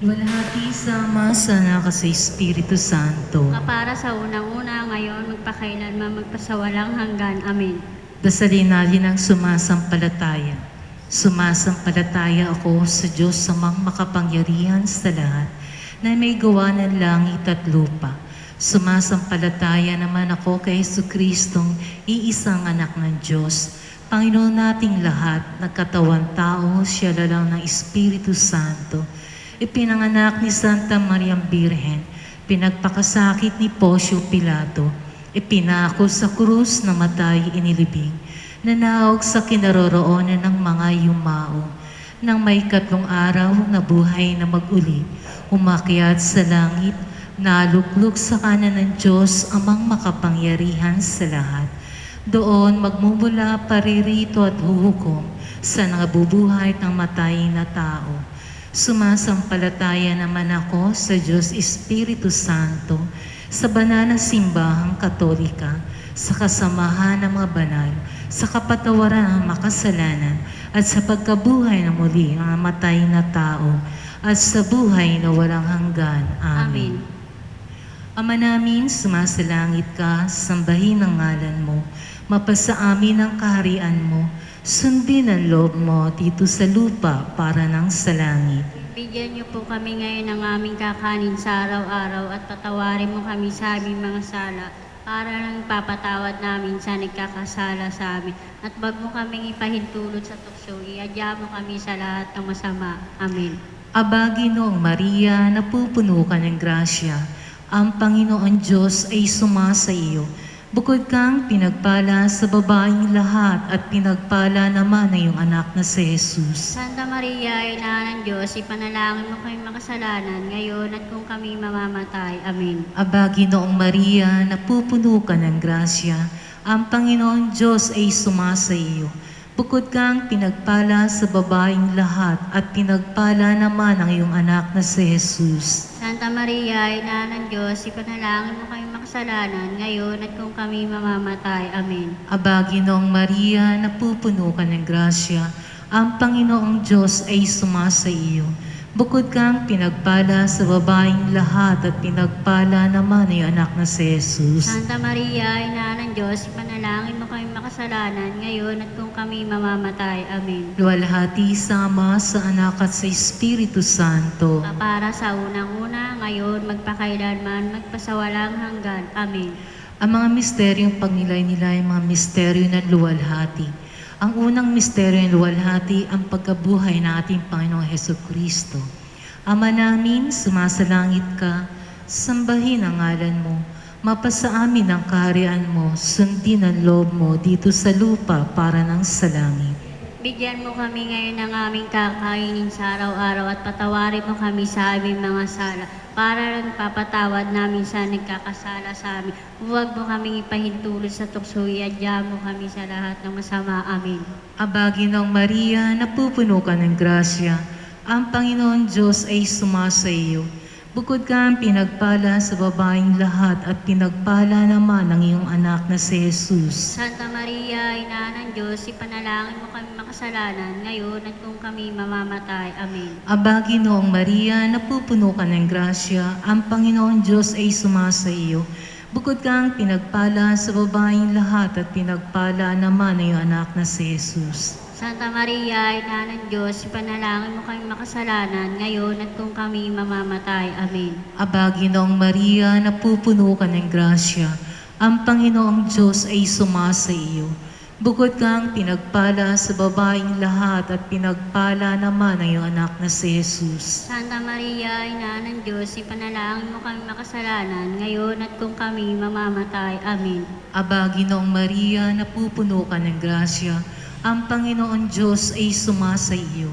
Luwalhati sama sa anak at sa Espiritu Santo. Kapara sa unang-una, ngayon, magpakailanman, magpasawalang hanggan. Amen. Dasalin natin ang sumasampalataya. Sumasampalataya ako sa Diyos samang makapangyarihan sa lahat, na may gawa ng langit at lupa. Sumasampalataya naman ako kay Jesucristong iisang anak ng Diyos, Panginoon nating lahat, nagkatawan tao, siya lalang ng Espiritu Santo. Ipinanganak ni Santa Mariang Birhen, pinagpakasakit ni Poncio Pilato, ipinako sa krus, namatay, inilibing, nanaog sa kinaroroonan ng mga yumao. Nang may 3 araw na buhay na mag-uli, umakyat sa langit, naluklok sa kanan ng Diyos amang makapangyarihan sa lahat. Doon magmumula paririto at huhukom sa nabubuhay ng matay na tao. Sumasampalataya naman ako sa Diyos Espiritu Santo, sa banal na simbahang Katolika, sa kasamahan ng mga banal, sa kapatawaran ng makasalanan, at sa pagkabuhay na muli ng matay na tao, at sa buhay na walang hanggan. Amen. Ama namin, sumasalangit ka, sambahin ang ngalan mo, mapasa amin ang kaharian mo, sundin ang loob mo dito sa lupa para ng sa langit. Bigyan niyo po kami ngayon ng aming kakanin sa araw-araw at patawarin mo kami sa aming mga sala para lang papatawad namin sa nagkakasala sa amin. At wag mo kaming ipahintulot sa tukso, iadya mo kami sa lahat ng masama. Amen. Aba, Ginoong Maria, napupuno ka ng grasya, ang Panginoon Diyos ay sumasa iyo. Bukod kang pinagpala sa babaeng lahat at pinagpala naman ay iyong anak na si Jesus. Santa Maria, Ina ng Diyos, ipanalangin mo kami makasalanan ngayon at kung kami mamamatay. Amen. Aba, Ginoong Maria, napupuno ka ng grasya, ang Panginoon Diyos ay sumasa iyo. Bukod kang pinagpala sa babaeng lahat at pinagpala naman ang iyong anak na si Jesus. Santa Maria, Ina ng Diyos, ipanalangin mo kami makasalanan ngayon at kung kami mamamatay. Amen. Aba, Ginoong Maria, napupuno ka ng grasya, ang Panginoong Diyos ay sumasa iyo. Bukod kang pinagpala sa babaeng lahat at pinagpala naman ang iyong anak na si Jesus. Santa Maria, Ina ng Diyos, ipanalangin mo kami makasalanan ngayon at kung kami mamamatay. Amen. Luwalhati sama sa anak at sa Espiritu Santo. Para sa unang-una, ngayon, magpakailanman, magpasawalang hanggan. Amen. Ang mga misteryong pagnilay-nilay, mga misteryo ng luwalhati. Ang unang misteryo ng luwalhati, ang pagkabuhay ng ating Panginoong Hesukristo. Ama namin, sumasalangit ka, sambahin ang ngalan mo, mapasa amin ang kaharian mo, sundin ang loob mo dito sa lupa para ng sa langit. Bigyan mo kami ngayon ng aming kakainin sa araw-araw at patawarin mo kami sa aming mga sala para lang papatawad namin sa nagkakasala sa amin. Huwag mo kaming ipahintulot sa tukso, iadya mo kami sa lahat ng masama. Amen. Aba, Ginoong Maria, napupuno ka ng grasya, ang Panginoon Diyos ay sumasa iyo. Bukod kang pinagpala sa babaeng lahat at pinagpala naman ang iyong anak na si Jesus. Santa Maria, Ina ng Diyos, ipanalangin mo kami makasalanan ngayon at kung kami mamamatay. Amen. Aba, Ginoong Maria, napupuno ka ng grasya, ang Panginoon Diyos ay sumasa iyo. Bukod kang pinagpala sa babaeng lahat at pinagpala naman ang iyong anak na si Jesus. Santa Maria, Ina ng Diyos, ipanalangin mo kami makasalanan ngayon at kung kami mamamatay. Amen. Aba, Ginoong Maria, napupuno ka ng grasya, ang Panginoong Diyos ay sumasa iyo. Bukod kang pinagpala sa babaeng lahat at pinagpala naman ang iyong anak na si Jesus. Santa Maria, Ina ng Diyos, ipanalangin mo kami makasalanan ngayon at kung kami mamamatay. Amen. Aba, Ginoong Maria, napupuno ka ng grasya, ang Panginoon Diyos ay sumasa iyo.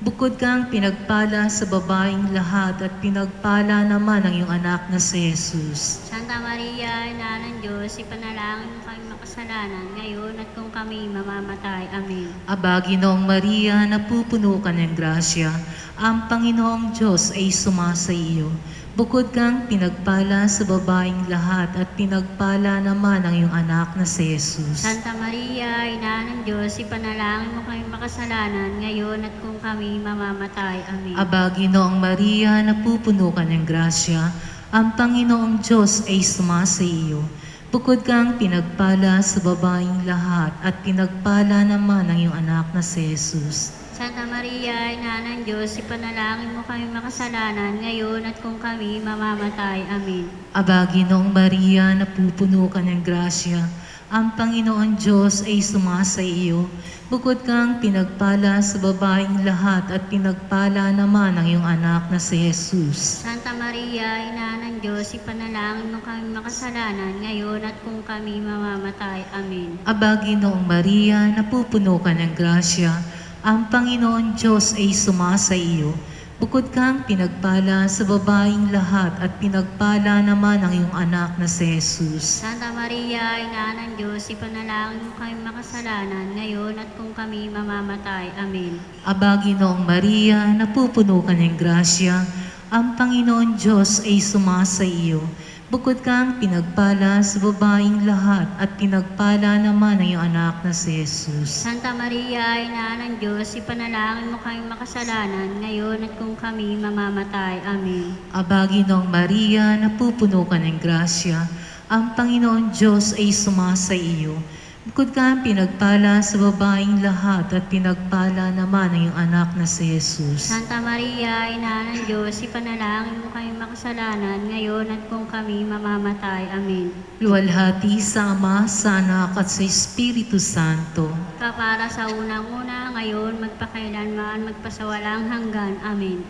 Bukod kang pinagpala sa babaeng lahat at pinagpala naman ang iyong anak na si Jesus. Santa Maria, Ina ng Diyos, ipanalangin mo kami makasalanan ngayon at kung kami mamamatay. Amen. Aba, Ginoong Maria, napupuno ka ng grasya, ang Panginoong Diyos ay sumasa iyo. Bukod kang pinagpala sa babaeng lahat at pinagpala naman ang iyong anak na si Jesus. Santa Maria, Ina ng Diyos, ipanalangin mo kami makasalanan ngayon at kung kami mamamatay. Amen. Aba, Ginoong Maria, napupuno ka ng grasya, ang Panginoong Diyos ay sumasa iyo. Bukod kang pinagpala sa babaeng lahat at pinagpala naman ang iyong anak na si Jesus. Santa Maria, Ina ng Diyos, ipanalangin mo kami makasalanan ngayon at kung kami mamamatay. Amen. Aba, Ginoong Maria, napupuno ka ng grasya, ang Panginoon Diyos ay sumasa iyo. Bukod kang pinagpala sa babaeng lahat at pinagpala naman ang iyong anak na si Jesus. Santa Maria, Ina ng Diyos, ipanalangin mo kami makasalanan ngayon at kung kami mamamatay. Amen. Aba, Ginoong Maria, napupuno ka ng grasya, ang Panginoon Diyos ay sumasa iyo. Bukod kang pinagpala sa babaeng lahat at pinagpala naman ang iyong anak na si Jesus. Santa Maria, Ina ng Diyos, ipanalangin mo kami makasalanan ngayon at kung kami mamamatay. Amen. Aba, Ginoong Maria, napupuno ka ng grasya, ang Panginoon Diyos ay sumasa iyo. Bukod kang pinagpala sa babaeng lahat at pinagpala naman ang iyong anak na si Jesus. Santa Maria, Ina ng Diyos, ipanalangin mo kami makasalanan ngayon at kung kami mamamatay. Amen. Aba, Ginoong Maria, napupuno ka ng grasya, ang Panginoon Diyos ay sumasa iyo. Bukod kang pinagpala sa babaeng lahat at pinagpala naman ang iyong anak na si Jesus. Santa Maria, Ina ng Diyos, ipanalangin mo kami makasalanan ngayon at kung kami mamamatay. Amen. Luwalhati sa Ama, sa Anak at sa Espiritu Santo. Kapara sa unang-una, ngayon, magpakailanman, magpasawalang hanggan. Amen.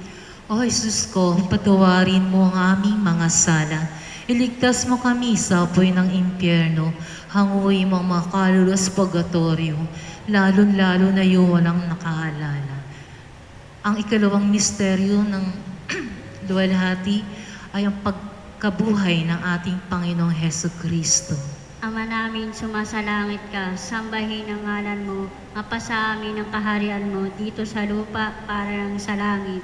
O Jesus ko, patawarin mo ang aming mga sala. Iligtas mo kami sa apoy ng impyerno. Hanguin mo ang mga kaluluwa sa purgatorio, lalo-lalo na yung walang nakaalala. Ang ikalawang misteryo ng luwalhati ay ang pagkabuhay ng ating Panginoong Heso Kristo. Ama namin, sumasalangit ka, sambahin ang ngalan mo, mapasa amin ang kaharian mo dito sa lupa para lang sa langit.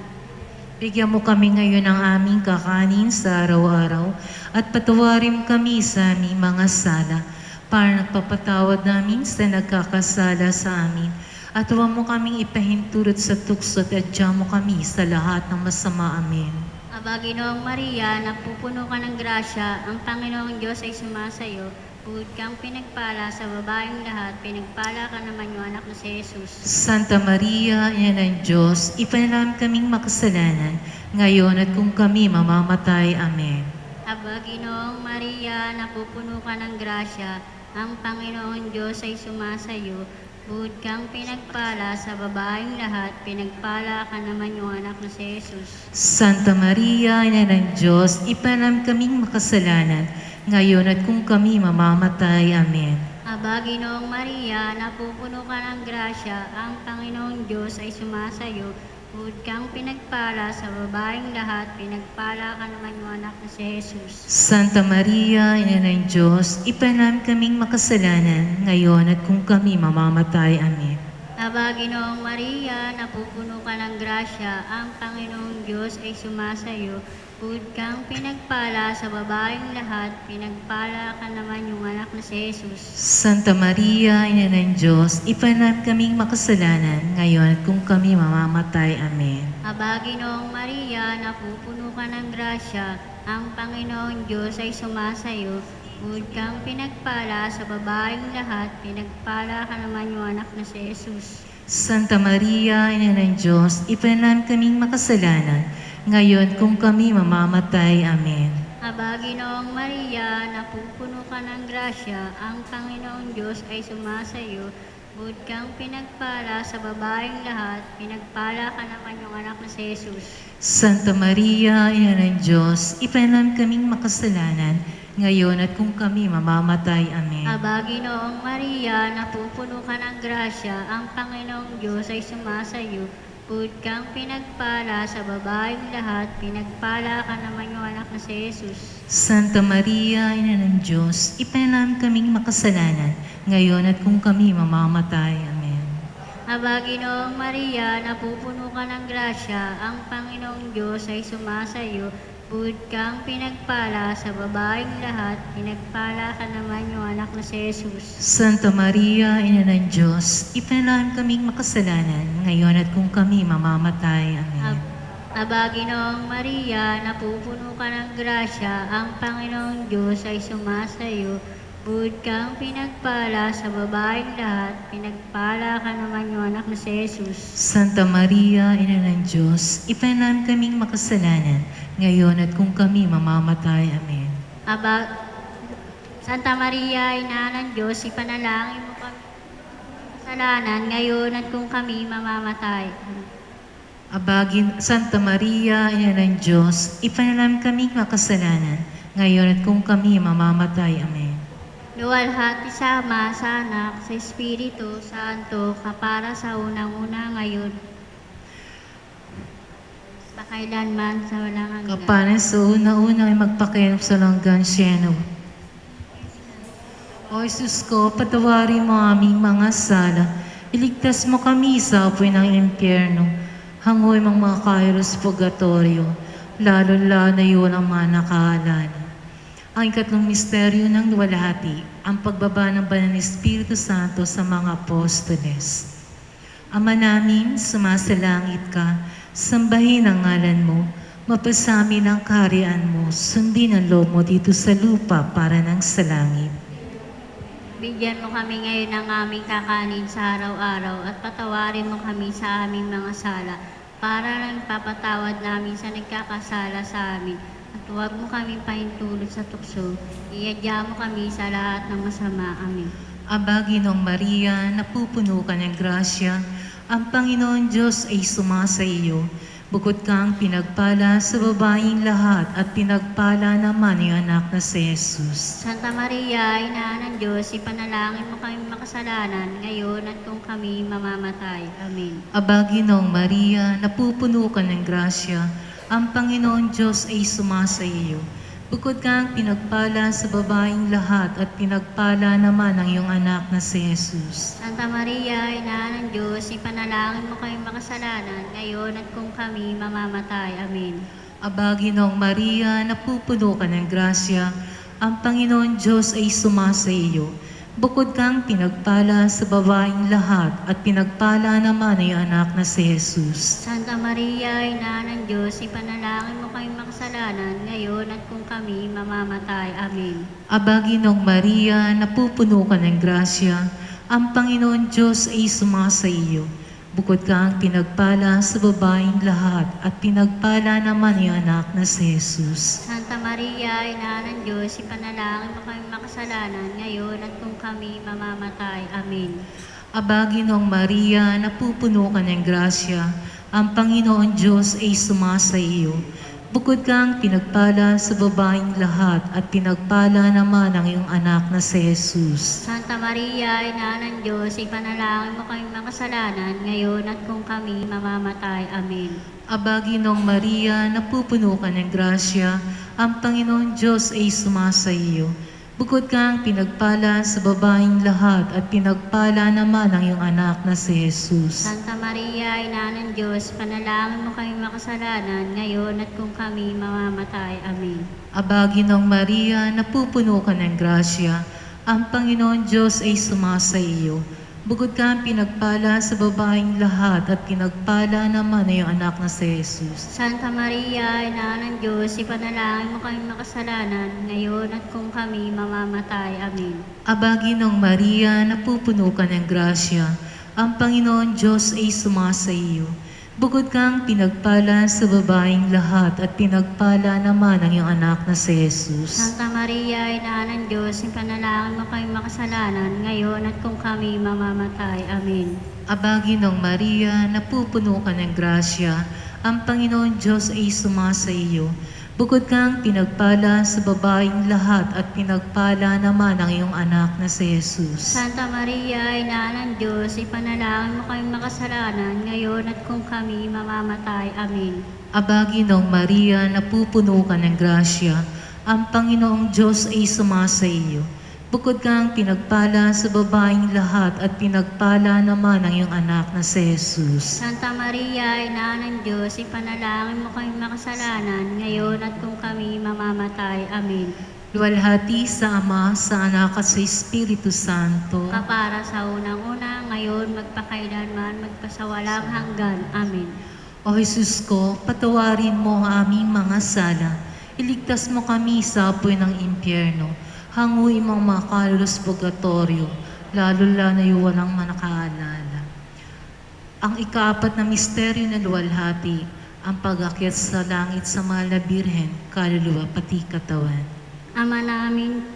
Bigyan mo kami ngayon ng aming kakanin sa araw-araw at patawarin kami sa aming mga sala para nagpapatawad namin sa nagkakasala sa amin. At huwag mo kaming ipahintulot sa tukso at adya mo kami sa lahat ng masama. Amen. Aba, Ginoong Maria, napupuno ka ng grasya, ang Panginoong Diyos ay sumasayo. Bukod kang pinagpala sa babaeng lahat, pinagpala ka naman yung anak na si Jesus. Santa Maria, Ina ng Diyos, ipanalam kaming makasalanan, ngayon at kung kami mamamatay. Amen. Aba, Ginoong Maria, napupuno ka ng grasya, ang Panginoong Diyos ay sumasayo. Bukod kang pinagpala sa babaeng lahat, pinagpala ka naman yung anak na si Jesus. Santa Maria, Ina ng Diyos, ipanalam kaming makasalanan, ngayon at kung kami mamamatay. Amen. Aba, Ginoong Maria, napupuno ka ng grasya, ang Panginoong Diyos ay sumasayo. Bukod kang pinagpala sa babaeng lahat, pinagpala ka naman yung anak na si Jesus. Santa Maria, Ina ng Diyos, ipanalam kaming makasalanan, ngayon at kung kami mamamatay. Amen. Aba, Ginoong Maria, napupuno ka ng grasya, ang Panginoong Diyos ay sumasayo. Bukod kang pinagpala sa babaeng lahat, pinagpala ka naman yung anak na si Jesus. Santa Maria, Ina ng Diyos, ipanalam kaming makasalanan, ngayon at kung kami mamamatay. Amen. Aba, Ginoong Maria, napupuno ka ng grasya, ang Panginoong Diyos ay sumasayo. Bukod kang pinagpala sa babaeng lahat, pinagpala ka naman yung anak na si Jesus. Santa Maria, Ina ng Diyos, ipanalam kaming makasalanan, ngayon kung kami mamamatay. Amen. Aba, Ginoong Maria, napupuno ka ng grasya, ang Panginoong Diyos ay sumasayo. Bukod kang pinagpala sa babaeng lahat, pinagpala ka naman yung anak na si Jesus. Santa Maria, Ina ng Diyos, ipanalam kaming makasalanan, ngayon at kung kami mamamatay. Amen. Aba, Ginoong Maria, napupuno ka ng grasya, ang Panginoong Diyos ay sumasayo. Bukod kang pinagpala sa babaeng lahat, pinagpala ka naman yung anak na si Jesus. Santa Maria, Ina ng Diyos, ipanalam kaming makasalanan, ngayon at kung kami mamamatay. Amen. Aba, Ginoong Maria, napupuno ka ng grasya, ang Panginoong Diyos ay sumasa iyo. Bukod kang pinagpala sa babaeng lahat, pinagpala ka naman yung anak na si Jesus. Santa Maria, Ina ng Diyos, ipanalangin kaming makasalanan, ngayon at kung kami mamamatay. Amen. Aba, Ginoong Maria, napupuno ka ng grasya, ang Panginoong Diyos ay sumasa iyo. Bukod kang pinagpala sa babaeng lahat, pinagpala ka naman yung anak na si Jesus. Santa Maria, Ina ng Diyos, ipanalangin kaming makasalanan, ngayon at kung kami mamamatay. Amen. Aba, Santa Maria, Ina ng Diyos, ipanalangin mo kami kasalanan ngayon at kung kami mamamatay. Santa Maria, Ina ng Diyos, ipanalangin kaming makasalanan, ngayon at kung kami mamamatay. Amen. Luwalhati sa Ama, sa Anak, sa Espiritu Santo, kapara sa unang-una ngayon, pakailanman sa walang hanggan. Kapanan sa una-una ay magpakianap sa langgan siyeno. O Jesus ko, patawarin mo aming mga sala, iligtas mo kami sa apoy ng impyerno, hangoy mga kairos purgatorio, lalo-lalo na yun ang mga nakaalala. Ang ikatlong misteryo ng luwalhati, ang pagbaba ng banal na Espiritu Santo sa mga apostoles. Ama namin, sumasalangit ka, sambahin ang ngalan mo, mapasamin ang kaharian mo, sundin ang loob mo dito sa lupa para ng sa langit. Bigyan mo kami ngayon ng aming kakanin sa araw-araw at patawarin mo kami sa aming mga sala para lang papatawad namin sa nagkakasala sa amin. At huwag mo kami pahintulot sa tukso, iadya mo kami sa lahat ng masama. Amen. Aba, Ginoong Maria, napupuno ka ng grasya, ang Panginoon Diyos ay sumasa iyo. Bukod kang pinagpala sa babaeng lahat at pinagpala naman ang anak na si Jesus. Santa Maria, Ina ng Diyos, ipanalangin mo kami makasalanan ngayon at kung kami mamamatay. Amen. Aba, Ginoong Maria, napupuno ka ng grasya, ang Panginoon Diyos ay sumasa iyo. Bukod kang pinagpala sa babaeng lahat at pinagpala naman ang iyong anak na si Jesus. Santa Maria, Ina ng Diyos, ipanalangin mo kami makasalanan ngayon at kung kami mamamatay. Amen. Aba, Ginoong Maria, napupuno ka ng grasya, ang Panginoon Diyos ay sumasa iyo. Bukod kang pinagpala sa babaeng lahat at pinagpala naman ang iyong anak na si Jesus. Santa Maria, Ina ng Diyos, ipanalangin mo kami makasalanan ngayon at kung kami mamamatay. Amen. Aba, Ginoong Maria, napupuno ka ng grasya, ang Panginoon Diyos ay sumasa iyo. Bukod kang pinagpala sa babaeng lahat at pinagpala naman ang iyong anak na si Jesus. Santa Maria, Ina ng Diyos, ipanalangin mo kami makasalanan ngayon at kung kami mamamatay. Amen. Aba, Ginoong Maria, napupuno ka ng grasya, ang Panginoon Diyos ay sumasa iyo. Bukod kang pinagpala sa babaeng lahat at pinagpala naman ang iyong anak na si Jesus. Santa Maria, Ina ng Diyos, ipanalangin mo kami makasalanan ngayon at kung kami mamamatay. Amen. Aba, Ginoong Maria, napupuno ka ng grasya, ang Panginoon Diyos ay sumasa iyo. Bukod kang pinagpala sa babaeng lahat at pinagpala naman ang iyong anak na si Jesus. Santa Maria, Ina ng Diyos, panalangin mo kami makasalanan ngayon at kung kami mamamatay. Amen. Aba, Ginoong Maria, napupuno ka ng grasya, ang Panginoon Diyos ay sumasa iyo. Bukod kang pinagpala sa babaeng lahat at pinagpala naman ang iyong anak na si Jesus. Santa Maria, Ina ng Diyos, ipanalangin mo kami makasalanan ngayon at kung kami mamamatay. Amen. Aba, Ginoong Maria, napupuno ka ng grasya, ang Panginoon Diyos ay sumasa iyo. Bukod kang pinagpala sa babaeng lahat at pinagpala naman ang iyong anak na si Jesus. Santa Maria, Ina ng Diyos, ipanalangin mo kami makasalanan ngayon at kung kami mamamatay. Amen. Aba, Ginoong Maria, napupuno ka ng grasya, ang Panginoon Diyos ay sumasa iyo. Bukod kang pinagpala sa babaeng lahat at pinagpala naman ang iyong anak na si Jesus. Santa Maria, Ina ng Diyos, ipanalangin mo kami makasalanan ngayon at kung kami mamamatay. Amen. Aba, Ginoong Maria, napupuno ka ng grasya, ang Panginoong Diyos ay sumasa iyo. Bukod kang pinagpala sa babaeng lahat at pinagpala naman ang iyong anak na si Jesus. Santa Maria, Ina ng Diyos, ipanalangin mo kami makasalanan, ngayon at kung kami mamamatay. Amen. Luwalhati sa Ama, sa Anak at sa Espiritu Santo. Kapara sa unang-una, ngayon, magpakailanman, magpasawalang hanggan. Amen. O Jesus ko, patawarin mo ang aming mga sala. Iligtas mo kami sa apoy ng impyerno. Hanguin mo ang mga kaluluwa purgatorio, lalo na yung walang manakaalala. Ang ikaapat na misteryo ng luwalhati, ang pag-akyat sa langit sa mahal na Birhen, kaluluwa pati katawan. Ama namin,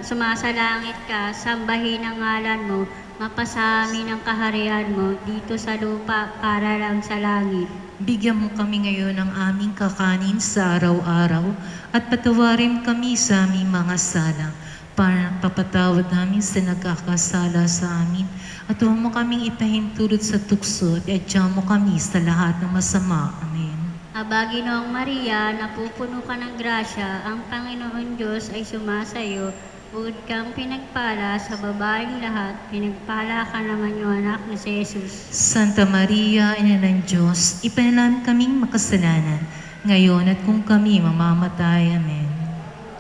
sumasalangit ka, sambahin ang ngalan mo, mapasa amin ang kaharian mo, dito sa lupa para lang sa langit. Bigyan mo kami ngayon ng aming kakanin sa araw-araw at patawarin kami sa aming mga sala para papatawad namin sa nagkakasala sa amin at huwag mo kaming ipahintulot sa tukso at iadya mo kami sa lahat ng masama. Amen. Aba, Ginoong Maria, napupuno ka ng grasya, ang Panginoon Diyos ay sumasayo, bukod kang pinagpala sa babaeng lahat, pinagpala ka naman yung anak na si Jesus. Santa Maria, Ina ng Diyos, ipanalan kaming makasalanan, ngayon at kung kami mamamatay. Amen.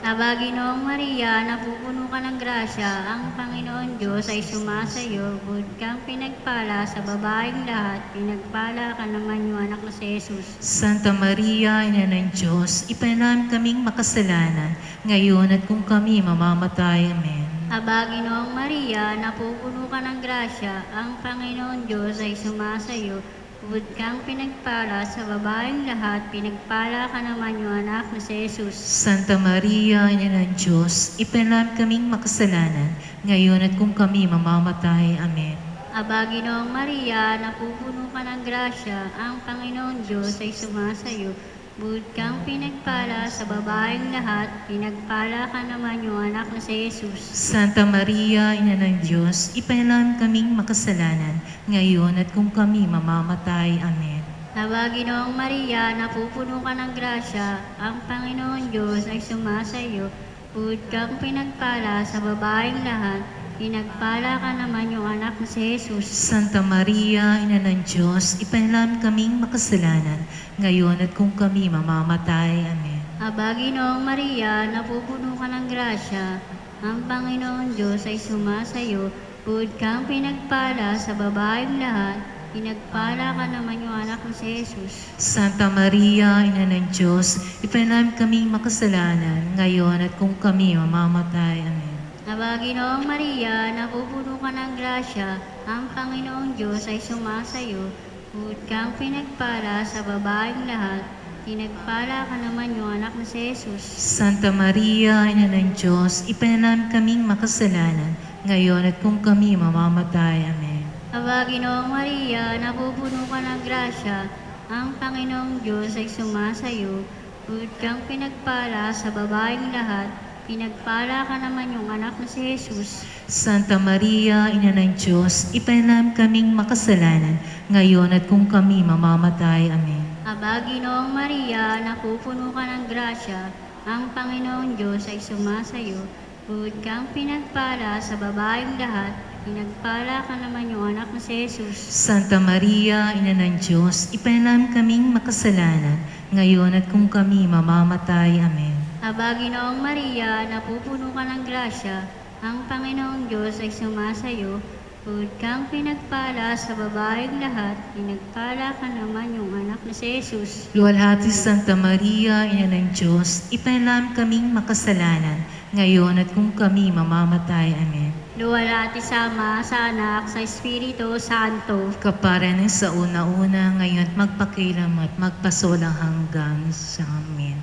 Aba, Ginoong Maria, napupuno ka ng grasya, ang Panginoon Diyos ay sumasayo, bukod kang pinagpala sa babaeng lahat, pinagpala ka naman yung anak na si Jesus. Santa Maria, Ina ng Diyos, ipanalan kaming makasalanan, ngayon at kung kami mamamatay. Amen. Aba, Ginoong Maria, napupuno ka ng grasya, ang Panginoon Diyos ay sumasayo, bukod kang pinagpala sa babaeng lahat, pinagpala ka naman yung anak na si Jesus. Santa Maria, Ina ng Diyos, ipanalan kaming makasalanan, ngayon at kung kami mamamatay. Amen. Aba, Ginoong Maria, napupuno ka ng grasya, ang Panginoon Diyos ay sumasayo, bukod kang pinagpala sa babaeng lahat, pinagpala ka naman yung anak na si Jesus. Santa Maria, Ina ng Diyos, ipanalan kaming makasalanan, ngayon at kung kami mamamatay. Amen. Aba, Ginoong Maria, napupuno ka ng grasya, ang Panginoon Diyos ay sumasayo, bukod kang pinagpala sa babaeng lahat, pinagpala ka naman yung anak na si Jesus. Santa Maria, Ina ng Diyos, ipanalan kaming makasalanan, ngayon at kung kami mamamatay. Amen. Aba, Ginoong Maria, napupuno ka ng grasya, ang Panginoon Diyos ay sumasayo, bukod kang pinagpala sa babaeng lahat, pinagpala ka naman yung anak na si Jesus. Santa Maria, Ina ng Diyos, ipanalan kaming makasalanan, ngayon at kung kami mamamatay. Amen. Aba, Ginoong Maria, napupuno ka ng grasya, ang Panginoong Diyos ay sumasayo, bukod kang pinagpala sa babaeng lahat, pinagpala ka naman yung anak na si Jesus. Santa Maria, Ina ng Diyos, ipanalan kaming makasalanan, ngayon at kung kami mamamatay. Amen. Aba, Ginoong Maria, napupuno ka ng grasya, ang Panginoong Diyos ay sumasayo, bukod kang pinagpala sa babaeng lahat, pinagpala ka naman yung anak na si Jesus. Santa Maria, Ina ng Diyos, ipanalan kaming makasalanan, ngayon at kung kami mamamatay. Amen. Aba, Ginoong Maria, napupuno ka ng grasya, ang Panginoong Diyos ay sumasayo, bukod kang pinagpala sa babaeng lahat, pinagpala ka naman yung anak na si Jesus. Santa Maria, Ina ng Diyos, ipanalan kaming makasalanan, ngayon at kung kami mamamatay. Amen. Aba, Ginoong Maria, napupuno ka ng grasya, ang Panginoong Diyos ay sumasayo, bukod kang pinagpala sa babaeng lahat, pinagpala ka naman yung anak na si Jesus. Luwalhati Santa Maria, Ina ng Diyos, ipanalan kaming makasalanan, ngayon at kung kami mamamatay. Amen. Luwalhati sa Ama, sa Anak, sa Espiritu Santo. Kapara ng sa una-una, ngayon at magpakailan at magpasolang hanggang sa amin.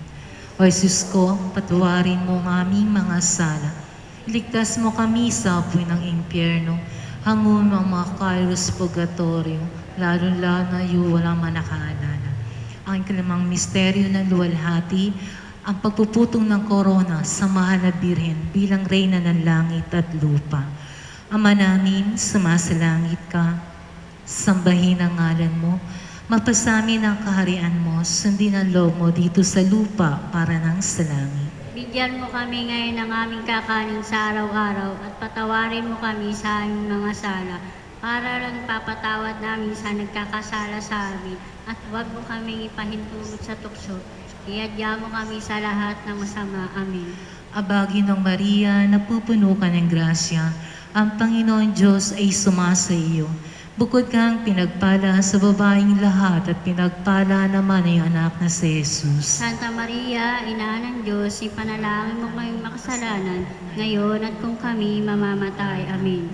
O Jesus ko, patawarin mo ang aming mga sala. Iligtas mo kami sa apoy ng impyerno. Hangun mo ang mga kaluluwa sa purgatorio, lalo na yung walang manakaalala. Ang ikalimang misteryo ng luwalhati, ang pagpuputong ng korona sa mahal na Birhen bilang reyna ng langit at lupa. Ama namin, sumasalangit ka, sambahin ang ngalan mo, mapasamin ang kaharian mo, sundin ang loob mo dito sa lupa para nang sa langit. Bigyan mo kami ngayon ng aming kakanin sa araw-araw at patawarin mo kami sa aming mga sala para lang papatawad namin sa nagkakasala sa amin at huwag mo kaming ipahintulot sa tukso. Iadya mo kami sa lahat ng masama. Amen. Aba, Ginong Maria, napupuno ka ng grasya, ang Panginoon Diyos ay sumasa iyo. Bukod kang pinagpala sa babaeng lahat at pinagpala naman ay anak na si Jesus. Santa Maria, Ina ng Diyos, ipanalangin mo kaming makasalanan, ngayon at kung kami mamamatay. Amen.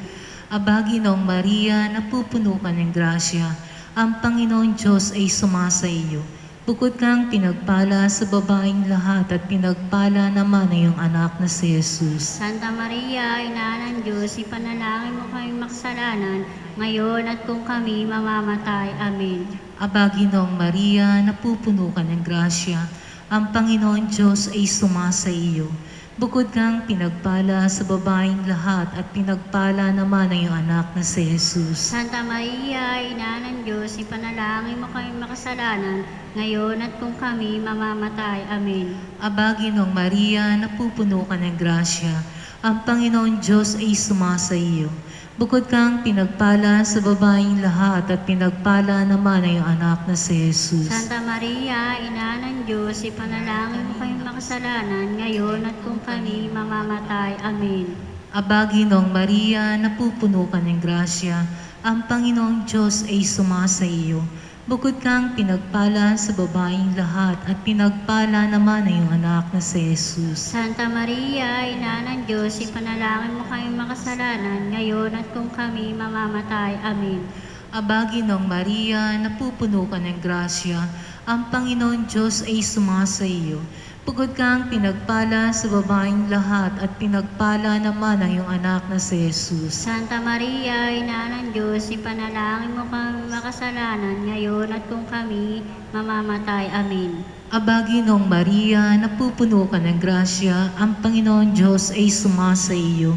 Aba, Ginong Maria, napupuno ka ng grasya, ang Panginoon Diyos ay sumasa iyo. Bukod kang pinagpala sa babaeng lahat at pinagpala naman ay iyong anak na si Jesus. Santa Maria, Ina ng Diyos, ipanalangin mo kaming makasalanan, ngayon at kung kami mamamatay. Amen. Aba, Ginong Maria, napupuno ka ng grasya, ang Panginoon Diyos ay sumasa iyo. Bukod kang pinagpala sa babaeng lahat at pinagpala naman ay iyong anak na si Jesus. Santa Maria, Ina ng Diyos, ipanalangin mo kaming makasalanan, ngayon at kung kami mamamatay. Amen. Aba, Ginong Maria, napupuno ka ng grasya, ang Panginoon Diyos ay sumasa iyo. Bukod kang pinagpala sa babaeng lahat at pinagpala naman ay iyong anak na si Jesus. Santa Maria, Ina ng Diyos, ipanalangin mo kaming makasalanan, ngayon at kung kami mamamatay. Amen. Aba, Ginong Maria, napupuno ka ng grasya, ang Panginoong Diyos ay sumasa iyo. Bukod kang pinagpala sa babaeng lahat at pinagpala naman ay iyong anak na si Jesus. Santa Maria, Ina ng Diyos, ipanalangin mo kaming makasalanan, ngayon at kung kami mamamatay. Amen. Aba, Ginong Maria, napupuno ka ng grasya, ang Panginoon Diyos ay sumasa iyo. Bukod kang pinagpala sa babaeng lahat at pinagpala naman ang iyong anak na si Jesus. Santa Maria, Ina ng Diyos, ipanalangin mo kami makasalanan, ngayon at kung kami mamamatay. Amen. Aba, Ginong Maria, napupuno ka ng grasya, ang Panginoon Diyos ay sumasa iyo.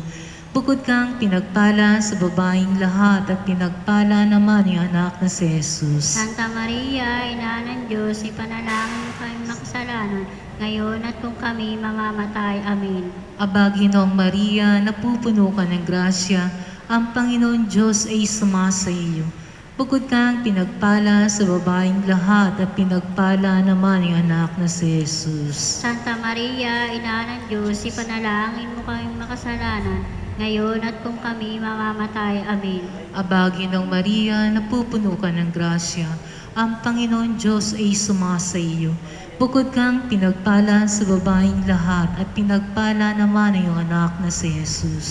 Bukod kang pinagpala sa babaeng lahat at pinagpala naman ang anak na si Jesus. Santa Maria, Ina ng Diyos, ipanalangin mo kami makasalanan, ngayon at kung kami mamamatay. Amen. Aba, Ginong Maria, napupuno ka ng grasya, ang Panginoon Diyos ay sumasa iyo. Bukod kang pinagpala sa babaeng lahat at pinagpala naman ang anak na si Jesus. Santa Maria, Ina ng Diyos, ipanalangin mo kami makasalanan, ngayon at kung kami mamamatay. Amen. Aba, Ginong Maria, napupuno ka ng grasya, ang Panginoon Diyos ay sumasa iyo. Bukod kang pinagpala sa babaeng lahat at pinagpala naman ang iyong anak na si Jesus.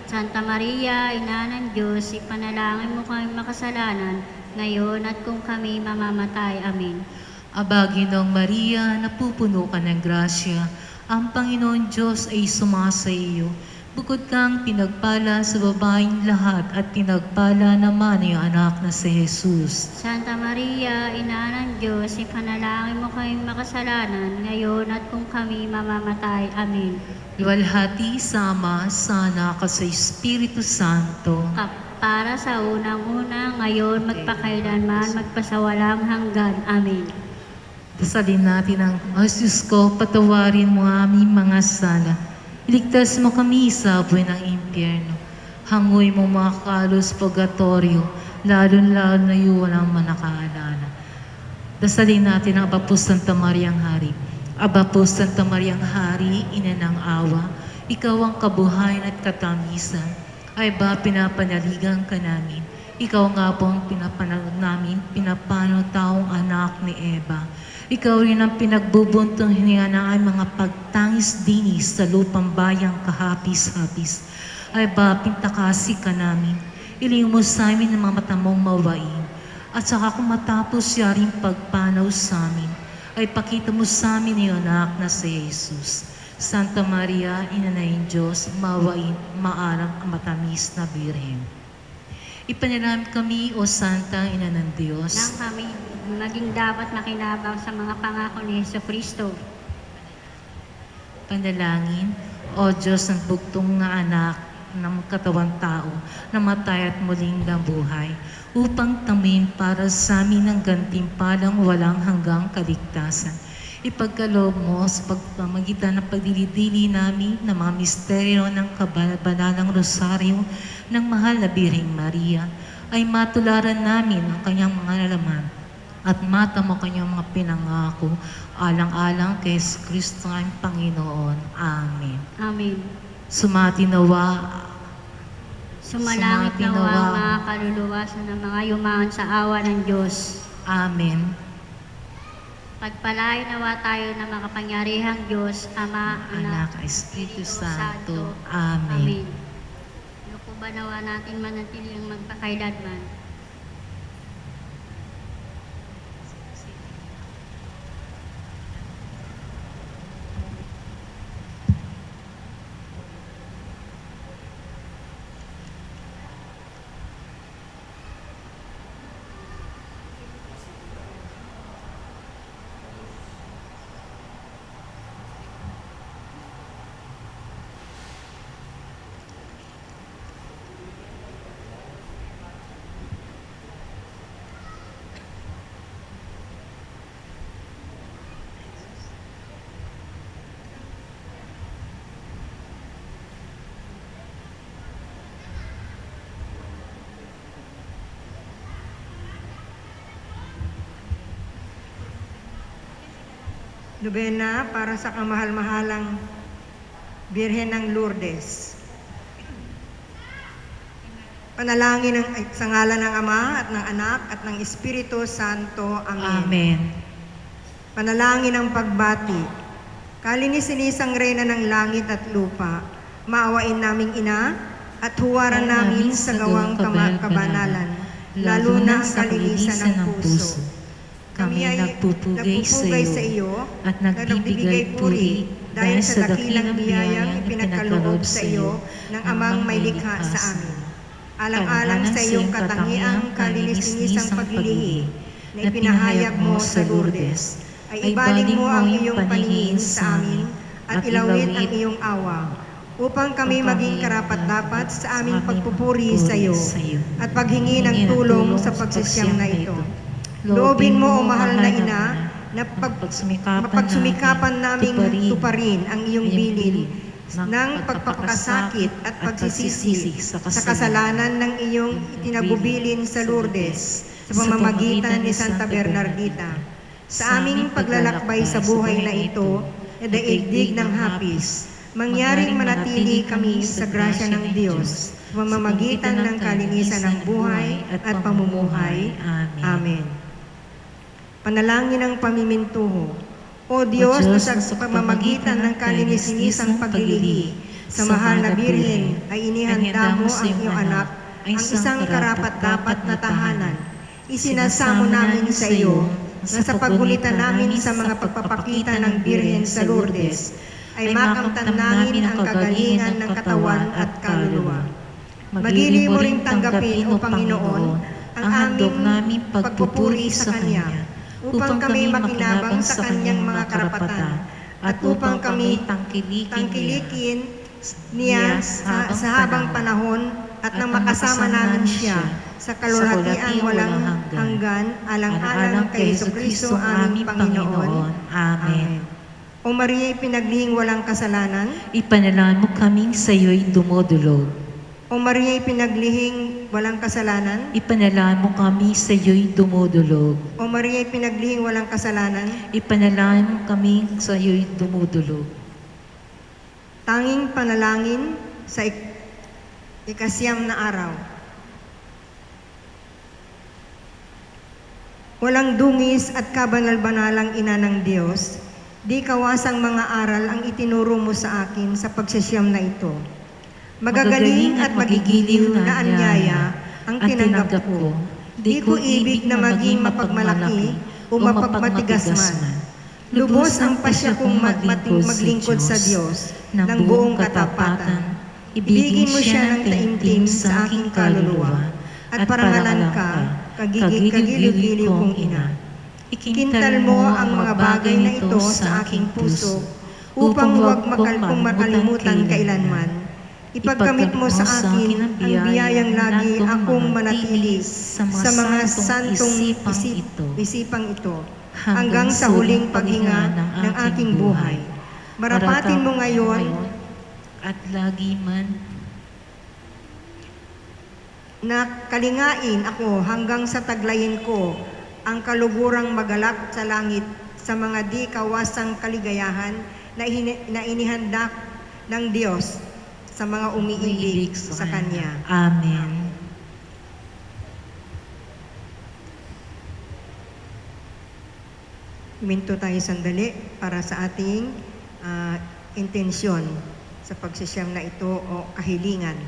Santa Maria, Ina ng Diyos, ipanalangin mo kami makasalanan, ngayon at kung kami mamamatay. Amen. Aba, Ginong Maria, napupuno ka ng grasya, ang Panginoon Diyos ay sumasa iyo. Bukod kang pinagpala sa babaeng lahat at pinagpala naman ang iyong anak na si Jesus. Santa Maria, Ina ng Diyos, ipanalangin mo kaming makasalanan, ngayon at kung kami mamamatay. Amen. Luwalhati sa Ama, sa Anak, at sa Espiritu Santo. Para sa unang-una, ngayon, magpakailanman, magpasawalang hanggan. Amen. Dasalin natin ang Jesus ko, patawarin mo ang aming mga sala. Iligtas mo kami sa buhay ng impyerno. Hangoy mo mga kalos purgatorio, lalo-lalo na yung walang manakaalala. Dasalin natin ang Aba po Santa Mariang Hari. Aba po Santa Mariang Hari, Ina ng awa, ikaw ang kabuhayan at katamisan. Ay ba pinapanaligan ka namin? Ikaw nga po ang pinapanag namin, pinapano taong anak ni Eva. Ikaw rin ang pinagbubuntong hininga ng aming mga pagtangis dinis sa lupang bayang kahapis-hapis. Ay ba, pintakasi ka namin. Iling mo sa amin ang mga mata mong mawain. At saka kung matapos siya rin pagpanaw sa amin, ay pakita mo sa amin ang anak na si Jesus. Santa Maria, Ina ng Diyos, mawain, maalam ang matamis na Birhen. Ipanalangin kami, O Santa Ina ng Diyos, Nang kami maging dapat makinabang sa mga pangako ni Jesucristo. panalangin, O Diyos ng bugtong na anak ng katawang tao, namatay at muling nabuhay, upang tamin para sa amin ang gantimpalang walang hanggang kaligtasan. Ipagkaloob mo sa pagpamagitan ng pagdilidili namin ng mga misteryo ng kabanalang rosaryo ng mahal na Birheng Maria, ay matularan namin ang kanyang mga laman at matamo kanyang mga pinangako alang-alang kay Kristo ang Panginoon. Amen. Amen. Sumati nawa. Sumalangit Sumati nawa ang nawa. mga kaluluwa ng mga yumaon sa awa ng Diyos. Amen. Pagpalain nawa tayo ng makapangyarihang Diyos, Ama, Anak, Espiritu Santo. Amen. Amen. Lukuban nawa natin manatili ang magpakailanman. Nobena para sa kamahal-mahalang Birhen ng Lourdes. Panalangin sa ngalan ng Ama at ng Anak at ng Espiritu Santo. Amen. Amen. Panalangin ng pagbati. Kalinisan-isang Reyna ng langit at lupa, maawain naming Ina at huwaran namin sa gawang kabanalan, lalo na ang kalinisan ng puso. Kami ay nagpupugay sa iyo at nagbibigay puri dahil sa dakilang biyayang ipinagkaloob sa iyo ng Amang may likha sa amin. Alang-alang sa iyong katangiang kalinisan paglilihi na ipinahayag mo sa Lourdes, ay ibalik mo ang iyong paningin sa amin at ilawit ang iyong awa upang kami maging karapat-dapat sa aming pagpupuri sa iyo at paghingi ng tulong sa pagsisiyam na ito. Loobin mo, o mahal na Ina, na mapagsumikapan naming tuparin ang iyong bilin ng pagpapakasakit at pagsisisi sa kasalanan ng iyong itinagubilin sa Lourdes sa pamamagitan ni Santa Bernardita. Sa aming paglalakbay sa buhay na ito, na daigdig ng hapis, mangyaring manatili kami sa grasya ng Diyos sa pamamagitan ng kalinisan ng buhay at pamumuhay. Amen. Panalangin ng pamimintuho. O Diyos, na sa pamamagitan ng kalinisan paglilihi sa mahal na Birhen ay inihanda mo ang iyong anak, ang isang karapat-dapat na tahanan. Isinasamo namin sa iyo na sa paggulitan namin sa mga pagpapakita ng Birhen sa Lourdes ay makamtan namin ang kagalingan ng katawan at kaluluwa. Magili mo ring tanggapin, O Panginoon, ang aming pagpupuri sa Kanya, upang kami makinabang sa Kanyang mga karapatan at upang kami tangkilikin niya sa habang panahon at nang makasama namin siya sa kalulatiang walang hanggan alang-alang kay Jesucristo aming Panginoon. Amen. O Maria, pinaglihing walang kasalanan, Ipanalangin mo kaming sa iyo'y dumudulog. O Maria, pinaglihing walang kasalanan, Ipanalangin mo kami sa iyo'y dumudulog. O Maria, pinaglihing walang kasalanan, Ipanalangin mo kami sa iyo'y dumudulog. tanging panalangin sa ikasyam na araw. Walang dungis at kabanal-banalang Ina ng Diyos, di kawasang mga aral ang itinuro mo sa akin sa pagsasyam na ito. Magagaling at magigiliw na anyaya ang tinanggap ko. Di ko ibig na maging mapagmalaki o mapagmatigas man. Lubos ang pasya kong maglingkod sa Diyos ng buong katapatan. Ibigin mo siya ng taimtim sa aking kaluluwa at parangalan ka, kagiliw-giliw kong Ina. Ikintal mo ang mga bagay na ito sa aking puso upang huwag makalimutan kailanman. Ipagkamit mo sa akin ang biyayang lagi akong manatili sa mga santong isipang ito hanggang sa huling paghinga ng aking buhay. Marapatin mo ngayon at lagi man na kalingain ako hanggang sa taglayin ko ang kalugurang magalak sa langit sa mga di kawasang kaligayahan na inihanda ng Diyos sa mga umiibig sa Kanya. Amen. Huminto tayo sandali para sa ating intensyon sa pagsisiyam na ito o kahilingan.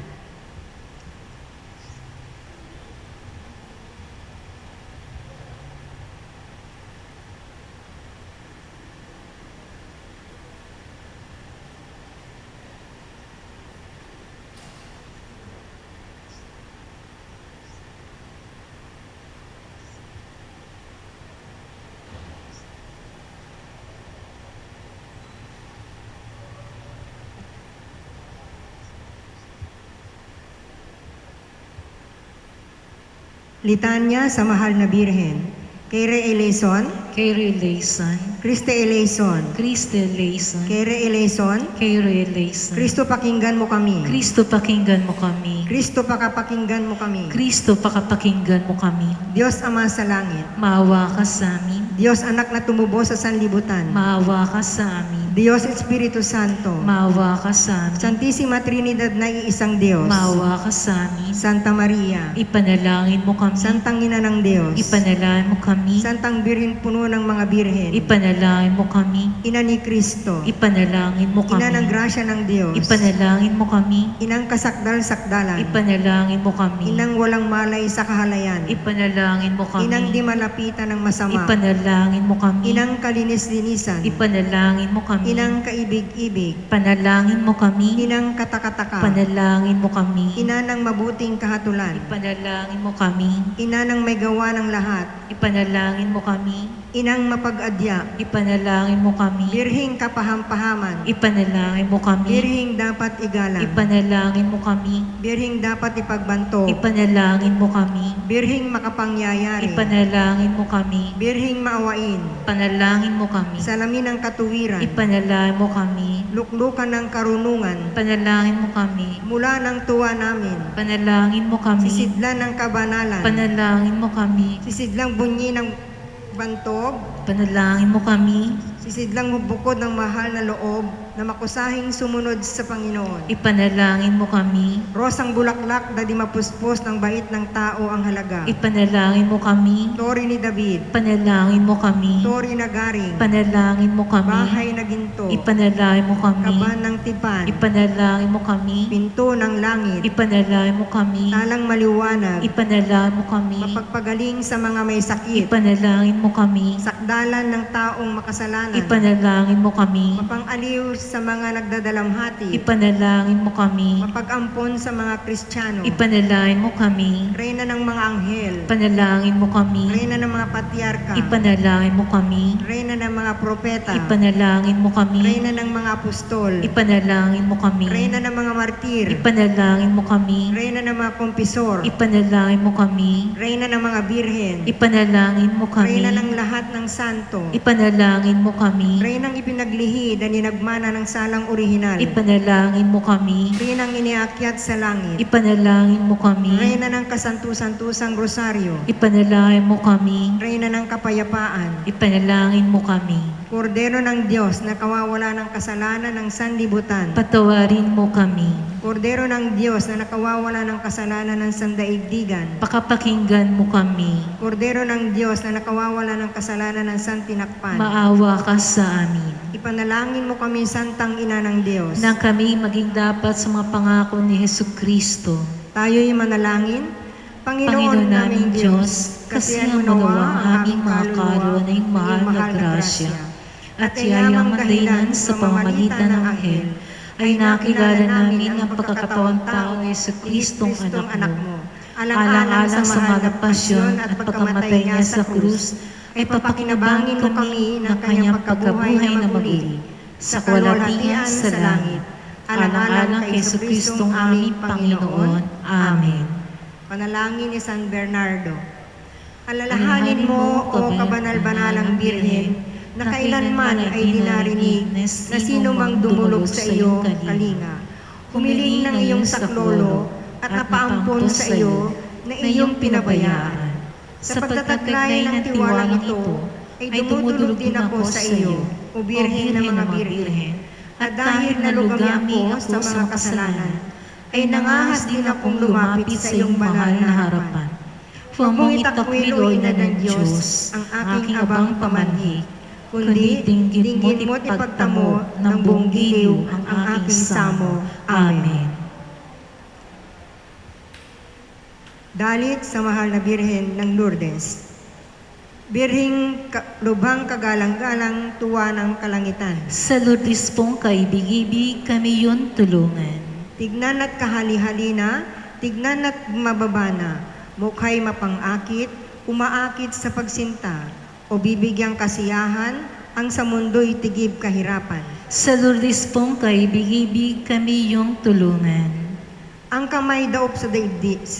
Litanya sa Mahal na Birhen. Kere eleison, Kay Relation, Kriste eleison, Christe Relation, Kere eleison, Kay Relation, Kristo pakinggan mo kami. Kristo pakinggan mo kami. Kristo pakapakinggan mo kami. Kristo pakapakinggan mo kami. Diyos Ama sa langit, Maawa ka sa amin. Diyos Anak na tumubo sa sanlibutan, Maawa ka sa amin. Diyos Espiritu Santo, Maawa ka sa amin. Santissima Trinidad na iisang Diyos, Maawa ka sa amin. Santa Maria, Ipanalangin mo kami. Santang Ina ng Diyos, Ipanalangin mo kami. Santang Birhen puno ng mga birhen, Ipanalangin mo kami. Ina ni Kristo, Ipanalangin mo kami. Ina ng grasya ng Diyos, Ipanalangin mo kami. Inang kasakdal-sakdalan, Ipanalangin mo kami. Inang walang malay sa kahalayan, Ipanalangin mo kami. Inang di malapitan ng masama, Ipanalangin mo kami. Inang kalinis-linisan, Ipanalangin mo kami. Inang kaibig-ibig, Panalangin mo kami. Inang katakataka, Panalangin mo kami. Ina ng mabuting kahatulan, Ipanalangin mo kami. Ina ng may gawa ng lahat, Ipanalangin mo kami. Inang mapag-adya, Ipanalangin mo kami. birhing kapaham-pahaman, Ipanalangin mo kami. birhing dapat igalang, Ipanalangin mo kami. birhing dapat ipagbantog, Ipanalangin mo kami. birhing makapangyayari, Ipanalangin mo kami. birhing maawain, Panalangin mo kami. salamin ng katuwiran, Ipanalangin mo kami. luklukan ng karunungan, Panalangin mo kami. mula ng tuwa namin, Panalangin mo kami. sisidlan ng kabanalan, Panalangin mo kami. sisidlang bunyi ng bantog, Panalangin mo kami. sisidlang bukod ng mahal na loob na makusahing sumunod sa Panginoon. Ipanalangin mo kami. Rosang bulaklak na di mapuspos ng bait ng tao ang halaga. Ipanalangin mo kami. Tori ni David, Panalangin mo kami. tori na garing, Panalangin mo kami. bahay na ginto, Ipanalangin mo kami. kaban ng tipan, Ipanalangin mo kami. pinto ng langit, Ipanalangin mo kami. talang maliwanag, Ipanalangin mo kami. mapagpagaling sa mga may sakit, Ipanalangin mo kami. sakdalan ng taong makasalanan, Ipanalangin mo kami. mapang-aliw sa mga nagdadalamhati, Ipanalangin mo kami. mapag-ampon sa mga Kristiyano, Ipanalangin mo kami. reyna ng mga anghel, Ipanalangin mo kami. reyna ng mga patriarka, Ipanalangin mo kami. reyna ng mga propeta, Ipanalangin mo kami. reyna ng mga apostol, Ipanalangin mo kami. reyna ng mga martir, Ipanalangin mo kami. reyna ng mga kompisor, Ipanalangin mo kami. reyna ng mga birhen, Ipanalangin mo kami. reyna ng lahat ng santo, Ipanalangin mo kami. reynang ipinaglihi na ninagmana ng salang orihinal, Ipanalangin mo kami. reynang iniakyat sa langit, Ipanalangin mo kami. reyna ng kasantu-santusang rosaryo, Ipanalangin mo kami. reyna ng kapayapaan, Ipanalangin mo kami. Kordero ng Diyos na kawawala ng kasalanan ng sanlibutan, Patawarin mo kami. Kordero ng Diyos na nakawawala ng kasalanan ng sandaigdigan, Pakapakinggan mo kami. Kordero ng Diyos na nakawawala ng kasalanan ng santinakpan, Maawa ka sa amin. ipanalangin mo kami, Santang Ina ng Diyos. Na kami maging dapat sa mga pangako ni Hesukristo. Tayo'y manalangin. Panginoon naming Diyos, kasihan mo nawa ang aming mga kaluluwa na iyong mahal na grasya, at iyayang dahilan sa pamamagitan ng anghel, ay nakilala namin ang pagkakatawang tao ni Jesucristong anak mo. Alang-alang sa mahal na pasyon at pagkamatay niya sa krus, ay papakinabangin mo kami ng kanyang pagkabuhay na maguli, sa kaluwalhatian sa langit. Alang-alang kay Jesucristong aming Panginoon. Amen. Panalangin ni San Bernardo. Alalahanin mo, O kabanal-banalang Birhen, na kailanman ay dinarinig na sino mang dumulog sa iyong kalinga. Humiling ng iyong saklolo at napaampon sa iyo na iyong pinabayaan. Sa pagtataglay ng tiwalang ito, ay dumudulog din ako sa iyo, O Birhen ng mga Birhen. At dahil nalugami ako sa mga kasalanan, ay nangahas din akong lumapit sa iyong banal na harapan. Huwag mong itakwil, O Ina ng Diyos, ang aking abang pamanhik, kundi dinggin mo't ipagtamo ng buong giliw ang aking samo. Amen. Dalit sa mahal na Birhen ng Lourdes. Birheng lubhang kagalang-galang, tuwa ng kalangitan. Sa Lourdes pong kaibig-ibig kami yun tulungan. Tignan at kahali-halina, tignan at mababana, mukha'y mapangakit, umaakit sa pagsinta, o bibigyang kasiyahan, ang sa mundo'y tigib kahirapan. Sa Lourdes pong kaibig-ibig kami yung tulungan. Ang kamay daop sa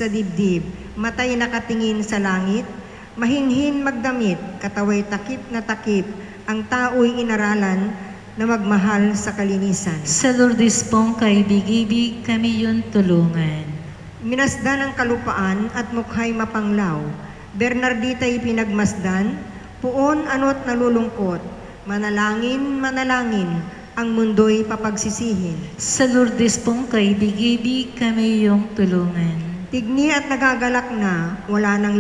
dibdib, matay nakatingin sa langit, mahinhin magdamit, kataway takip na takip, ang tao'y inaralan na magmahal sa kalinisan. Sa Lourdes pong kaibig-ibig kami yun tulungan. Minasdan ang kalupaan at mukha'y mapanglaw, Bernardita'y pinagmasdan, puon ano't nalulungkot, manalangin, manalangin, ang mundo'y papagsisihin. Sa Lourdes pong kaibig-ibig kami yung tulungan. Tigni at nagagalak na, wala nang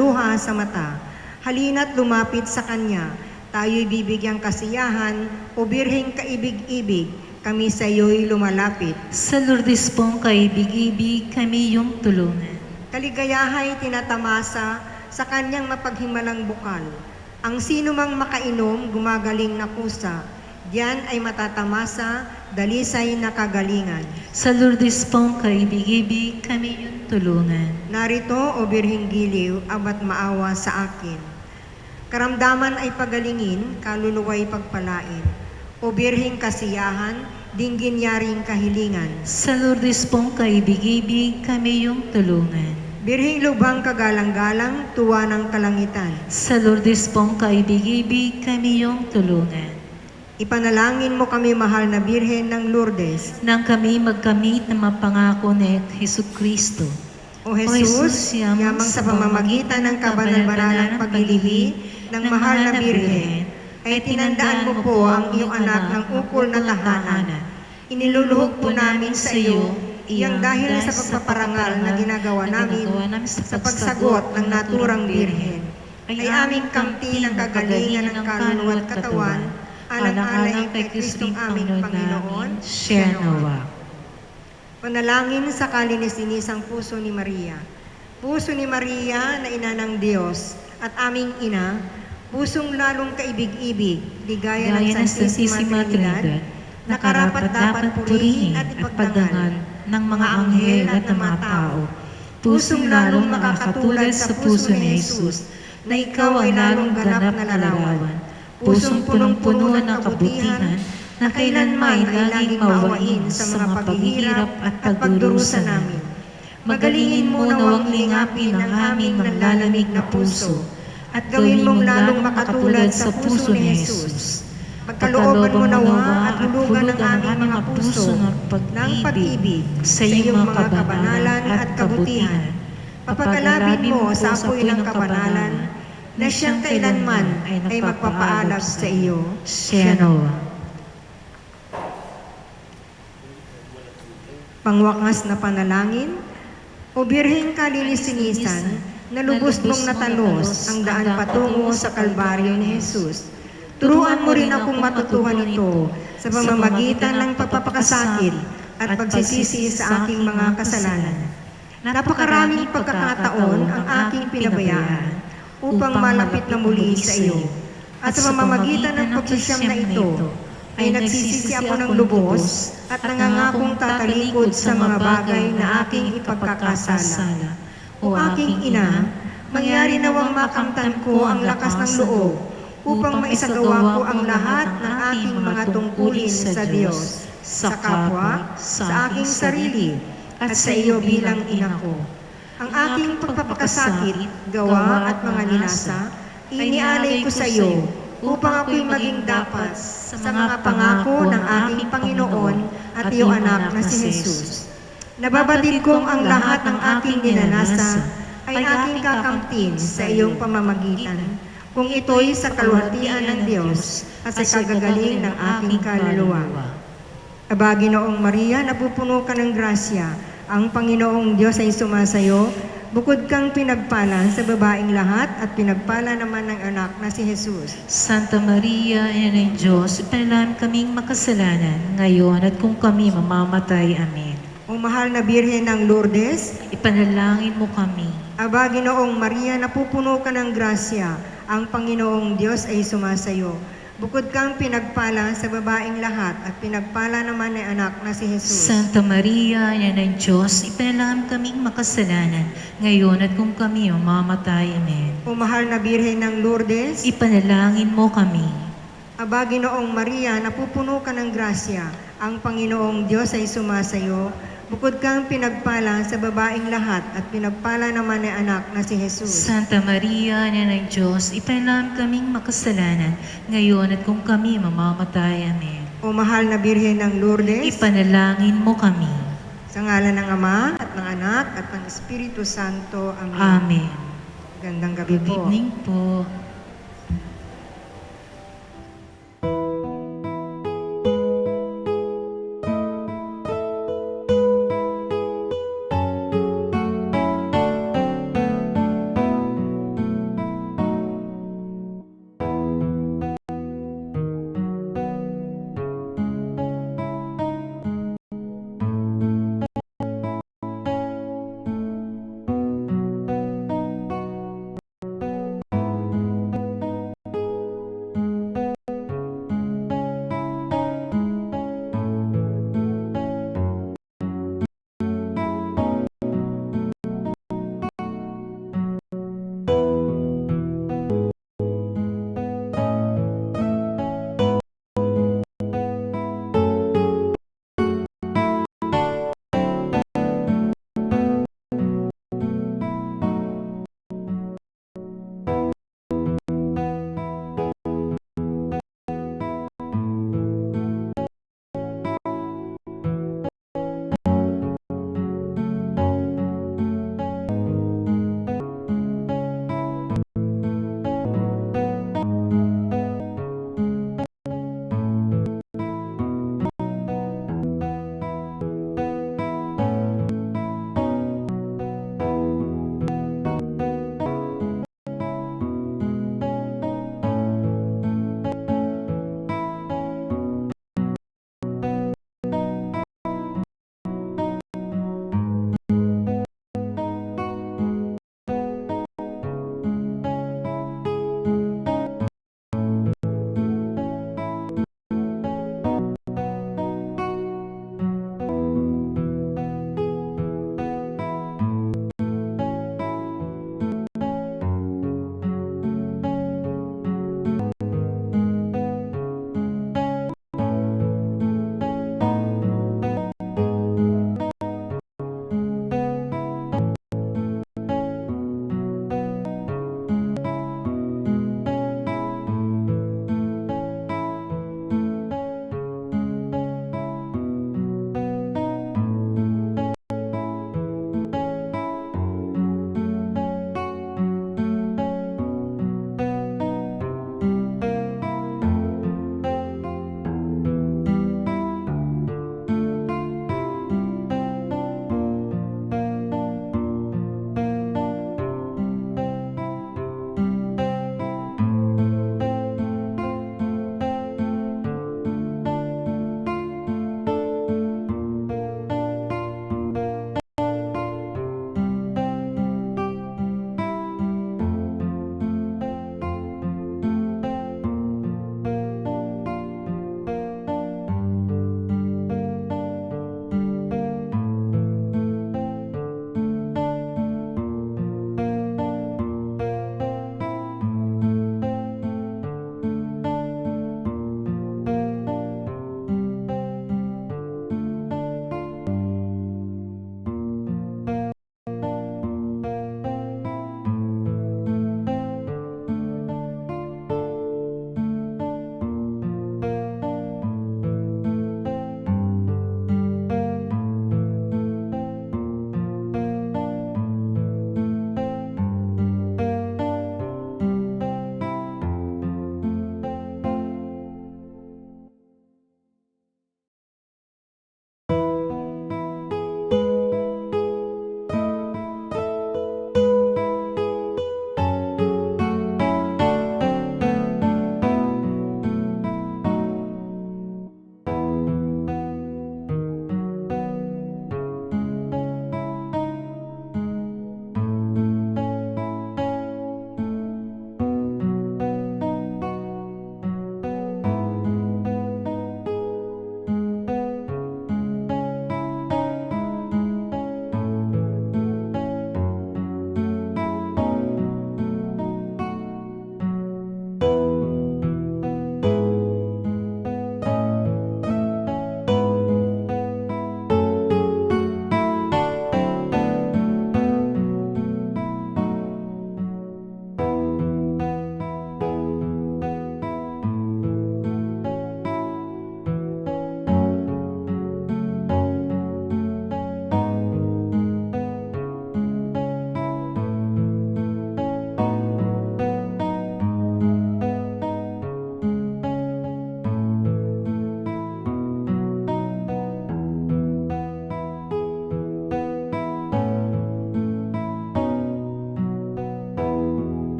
luha sa mata. Halina't lumapit sa kanya, tayo'y bibigyang kasiyahan, o Birheng kaibig-ibig, kami sa iyo'y lumalapit. Sa Lourdes pong kaibig-ibig kami yung tulungan. Kaligayahay tinatamasa sa kanyang mapaghimalang bukal. Ang sino mang makainom, gumagaling na kusa. Diyan ay matatamasa, dalisay na kagalingan. Sa Lourdes pong kaibig-ibig kami yung tulungan. Narito, O Birheng giliw, abat maawa sa akin. Karamdaman ay pagalingin, kaluluwa'y pagpalain. O Birheng kasiyahan, dinggin yaring kahilingan. Sa Lourdes pong kaibig-ibig kami yung tulungan. Birheng lubhang kagalang-galang, tuwa ng kalangitan. Sa Lourdes pong kaibig-ibig kami yung tulungan. Ipanalangin mo kami, mahal na Birhen ng Lourdes. Nang kami magkamit na mapangako ni Jesucristo. O Jesus, yamang sa pamamagitan ng kabanal-banalang paglilihi ng mahal na Birhen, ay tinandaan mo po ang iyong anak ng ukol na tahanan. Iniluluhog po namin sa iyo, iyang dahil sa pagpaparangal na ginagawa namin sa pagsagot ng naturang Birhen, ay aming kamti ng kagalingan ng kaluluwa at katawan, alang-alang kay Kristong aming Panginoon. Siya nawa. Panalangin sa kalinisan puso ni Maria. Puso ni Maria na ina ng Diyos at aming ina, pusong lalong kaibig-ibig, ligaya ng Santisima Trinidad, na karapat-dapat purihin at ipagdangal ng mga anghel at ng mga tao. Pusong lalong makakatulad sa puso ni Jesus, na ikaw ay lalong ganap na larawan. Pusong punong-puno ng kabutihan, na kailanman ay laging mawain sa mga paghihirap at pagdurusa namin. Magalingin mo nawang lingapin ang aming nanlalamig na puso, at gawin mong lalong makatulad sa puso ni Jesus. Pagkalooban mo nawa at hulugan ng aming mga puso ng pag-ibig sa iyong mga kabanalan at kabutihan. Papagalabin mo sa apoy ng kabanalan, na siyang kailanman ay magpapaalab sa iyo. Siya nawa. Pangwakas na panalangin, O Birheng kalinis-sinisan, na lubos mong natalos ang daan patungo sa Kalbaryo ni Jesus. Turuan mo rin akong matutuhan ito sa pamamagitan ng pagpapakasakit at pagsisisi sa aking mga kasalanan. Napakaraming pagkakataon ang aking pinabayaan upang malapit na muli sa iyo. At sa pamamagitan ng pagsisyam na ito, ay nagsisisi ako ng lubos at nangangakong tatalikod sa mga bagay na aking ipagkakasala. O aking ina, mangyari nawang makamtan ko ang lakas ng loob upang maisagawa ko ang lahat ng aking mga tungkulin sa Diyos, sa kapwa, sa aking sarili, at sa iyo bilang ina ko. ang aking pagpapakasakit, gawa at mga linasa, inialay ko sa iyo upang ako'y maging dapat sa mga pangako ng aking Panginoon at iyong anak na si Jesus. Nababatid kong ang lahat ng aking dinanasa ay aking kakamtin sa iyong pamamagitan, kung ito'y sa kaluwalhatian ng Diyos at sa kagagaling ng aking kaluluwa. Aba, Ginoong Maria, napupuno ka ng grasya, ang Panginoong Diyos ay sumasayo, bukod kang pinagpala sa babaeng lahat at pinagpala naman ng anak na si Jesus. Santa Maria, Ina ng Diyos, ipanalangin kaming makasalanan, ngayon at kung kami mamamatay. Amen. O mahal na Birhen ng Lourdes, Ipanalangin mo kami. Aba, Ginoong Maria, napupuno ka ng grasya, ang Panginoong Diyos ay sumasayo. Bukod kang pinagpala sa babaeng lahat at pinagpala naman ng anak na si Jesus. Santa Maria, Ina ng Diyos, ipanalangin kaming makasalanan, ngayon at kung kami mamamatay. Amen. O mahal na Birhen ng Lourdes, Ipanalangin mo kami. Aba, Ginoong Maria, napupuno ka ng grasya, ang Panginoong Diyos ay sumasayo. Bukod kang pinagpala sa babaeng lahat at pinagpala naman ng anak na si Jesus. Santa Maria, Ina ng Diyos, ipanalangin kaming makasalanan, ngayon at kung kami mamamatay. Amen. O mahal na Birhen ng Lourdes, Ipanalangin mo kami. sa ngalan ng Ama at ng Anak at ng Espiritu Santo. Amen. Amen. Gandang gabi Good po. evening po.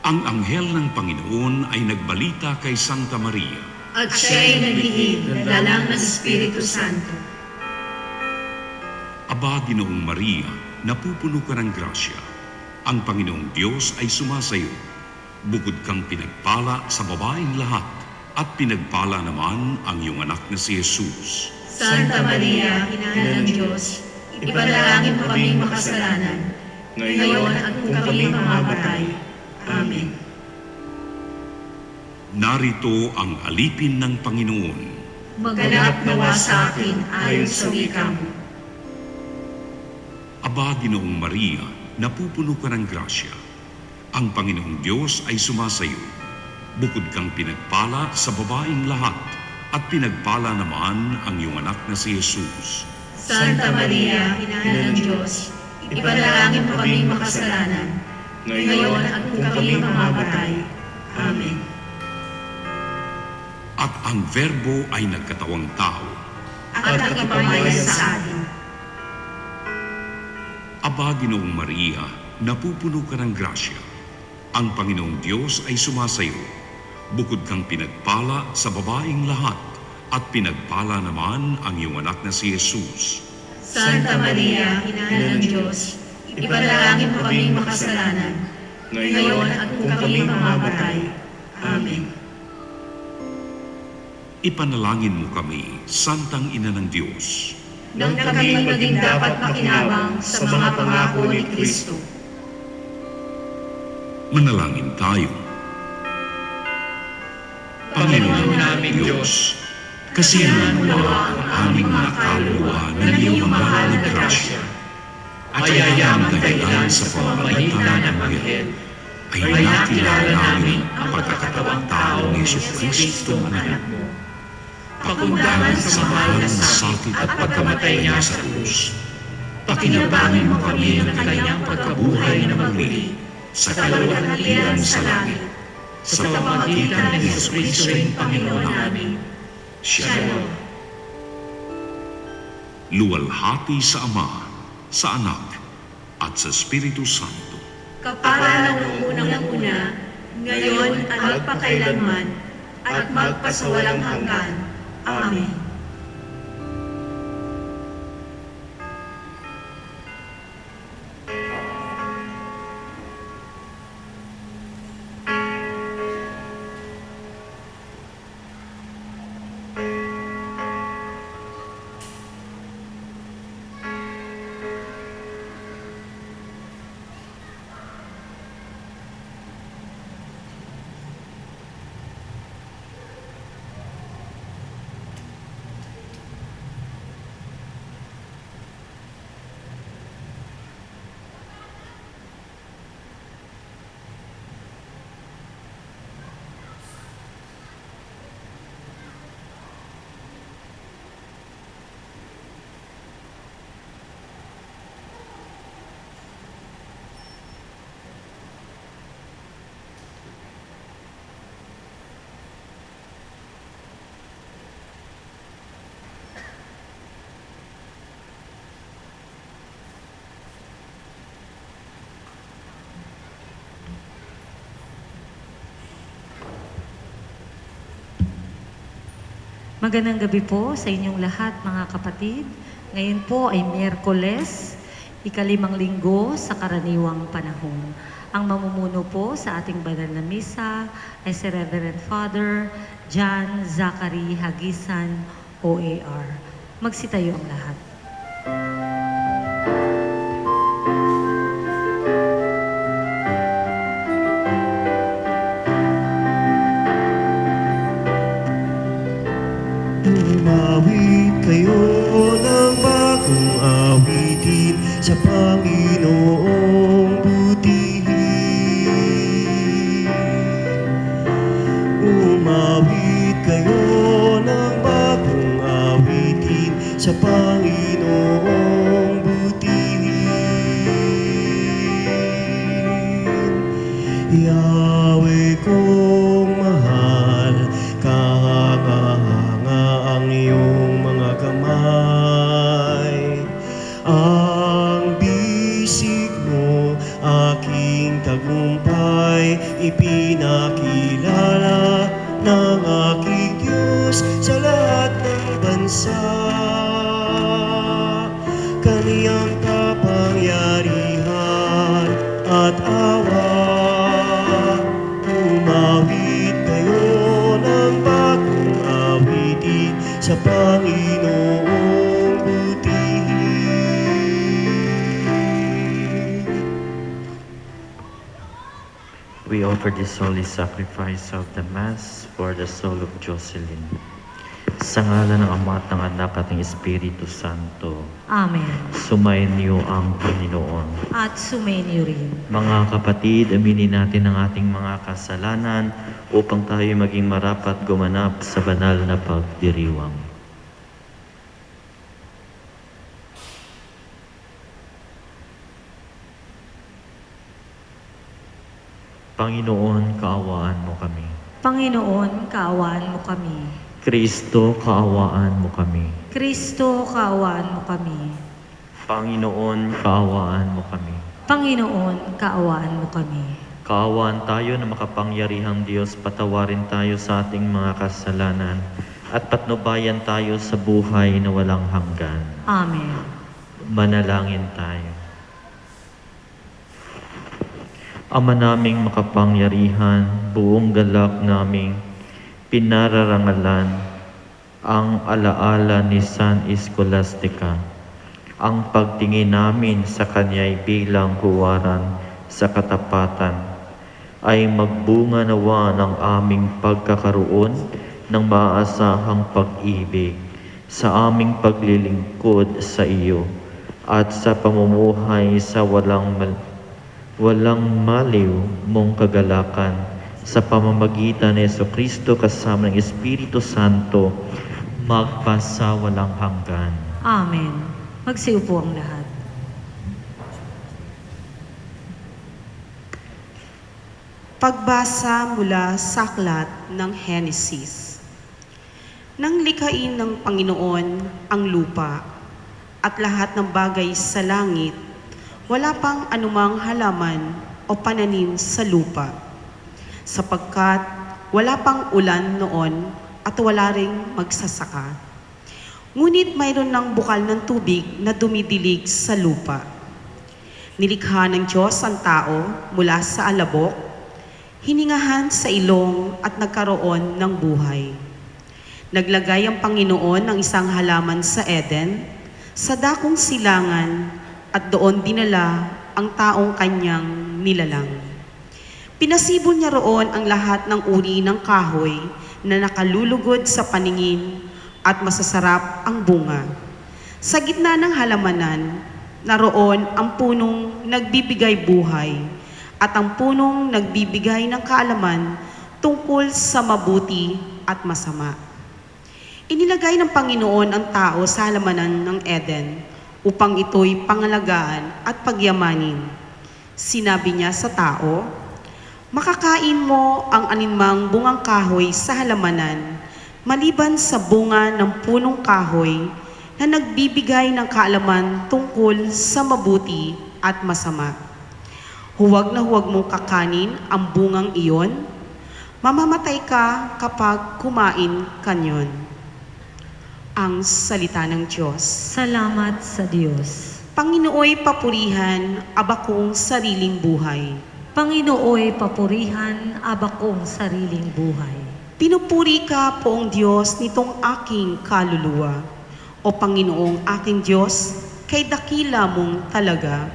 Ang anghel ng Panginoon ay nagbalita kay Santa Maria. At siya'y nagdiig ng dalang ng Espiritu Santo. Aba, Ginoong Maria, napupuno ka ng grasya. Ang Panginoong Diyos ay sumasayo. Bukod kang pinagpala sa babaeng lahat, at pinagpala naman ang iyong anak na si Jesus. Santa Maria, Ina ng Diyos, ipanalangin mo kaming makasalanan, ngayon at kung kami mamamatay. Amen. Narito ang alipin ng Panginoon. Maganap nawa sa akin ayon sa wika mo. Aba, Ginoong Maria, napupuno ka ng grasya. Ang Panginoong Diyos ay sumasayo. Bukod kang pinagpala sa babaeng lahat, at pinagpala naman ang iyong anak na si Jesus. Santa Maria, Ina ng Diyos, ipanalangin mo kaming makasalanan, ngayon at kung kami mamamatay. Amen. At ang Verbo ay nagkatawang tao. At nakipamaya sa atin. Aba, Ginoong Maria, napupuno ka ng grasya. Ang Panginoong Diyos ay sumasayo. Bukod kang pinagpala sa babaeng lahat, at pinagpala naman ang iyong anak na si Jesus. Santa Maria, Ina ng Diyos, ipanalangin mo kaming makasalanan, ngayon at kung kami mamamatay. Amen. Ipanalangin mo kami, Santang Ina ng Diyos. Nang kami maging dapat makinabang sa mga pangako ni Kristo. Manalangin tayo. Panginoon naming Diyos, kasiyahan mo nawa ang aming mga kaluluwa ng iyong mahal na grasya. At ayayang dahilan sa pamamagitan ng Anghel, ay nakilala namin ang pagkakatawang tao ni Jesucristo ang anak mo. Pakundangan sa mahal na sakit at pagkamatay niya sa krus. Pakinabangin mo kami ng kanyang pagkabuhay na magmuli sa kaluwalhatian sa langit, sa pamamagitan ng Jesucristo ang Panginoon namin. Shalom. Luwalhati sa Ama, sa Anak, at sa Espiritu Santo. Kapara ng unang-una, ngayon at magpakailanman, at magpasawalang hanggan. Amen. Magandang gabi po sa inyong lahat mga kapatid. Ngayon po ay Miyerkules, ika-5 linggo sa karaniwang panahon. Ang mamumuno po sa ating banal na misa ay si Reverend Father John Zachary Hagisan, OAR. Magsitayo ang lahat. Umawit kayo ng bagong awitin sa Panginoong butihin. Umawit kayo ng bagong awitin sa Panginoong butihin. Yahweh kong mahal, kahanga ang iyong mga kamay. Ang bisig mo, aking tagumpay, sa kaniyang kapangyarihan at awa. Umawit kayo ng bagong awitin sa Panginoong butihin. We offer this holy sacrifice of the Mass for the soul of Jocelyn. Sa ngalan ng Ama at ng Anak at ng Espiritu Santo, Amen. sumayin niyo ang Panginoon. At sumainyo rin. Mga kapatid, aminin natin ang ating mga kasalanan upang tayo maging marapat gumanap sa banal na pagdiriwang. Panginoon, kaawaan mo kami. Panginoon, kaawaan mo kami. Kristo, kaawaan mo kami. Kristo, kaawaan mo kami. Panginoon, kaawaan mo kami. Panginoon, kaawaan mo kami. Kaawaan tayo na makapangyarihang Diyos, patawarin tayo sa ating mga kasalanan at patnubayan tayo sa buhay na walang hanggan. Amen. Manalangin tayo. Ama naming makapangyarihan, buong galak naming pinararangalan ang alaala ni San Scholastica. Ang pagtingin namin sa kanya'y bilang huwaran sa katapatan ay magbunga nawa ng aming pagkakaroon ng maaasahang pag-ibig sa aming paglilingkod sa iyo at sa pamumuhay sa walang maliw mong kagalakan sa pamamagitan ni Jesucristo kasama ng Espiritu Santo magpasa walang hanggan. Amen. Magsiupo ang lahat. Pagbasa mula sa aklat ng Henesis. Nang likhain ng Panginoon ang lupa at lahat ng bagay sa langit, wala pang anumang halaman o pananim sa lupa, sapagkat wala pang ulan noon at wala ring magsasaka. Ngunit mayroon ng bukal ng tubig na dumidilig sa lupa. Nilikha ng Diyos ang tao mula sa alabok, hiningahan sa ilong at nagkaroon ng buhay. Naglagay ang Panginoon ng isang halaman sa Eden, sa dakong silangan, at doon dinala ang taong kanyang nilalang. Pinasibol niya roon ang lahat ng uri ng kahoy na nakalulugod sa paningin at masasarap ang bunga. Sa gitna ng halamanan, naroon ang punong nagbibigay buhay at ang punong nagbibigay ng kaalaman tungkol sa mabuti at masama. Inilagay ng Panginoon ang tao sa halamanan ng Eden upang ito'y pangalagaan at pagyamanin. Sinabi niya sa tao, "Makakain mo ang aninmang bungang kahoy sa halamanan, maliban sa bunga ng punong kahoy na nagbibigay ng kaalaman tungkol sa mabuti at masama. Huwag na huwag mong kakanin ang bungang iyon, mamamatay ka kapag kumain kanyon." Ang salita ng Diyos. Salamat sa Diyos. Panginooy papurihan, abakong sariling buhay. Panginooy papurihan, abakong sariling buhay. Pinupuri ka, Poong Diyos, nitong aking kaluluwa. O Panginoong aking Diyos, kay dakila mong talaga.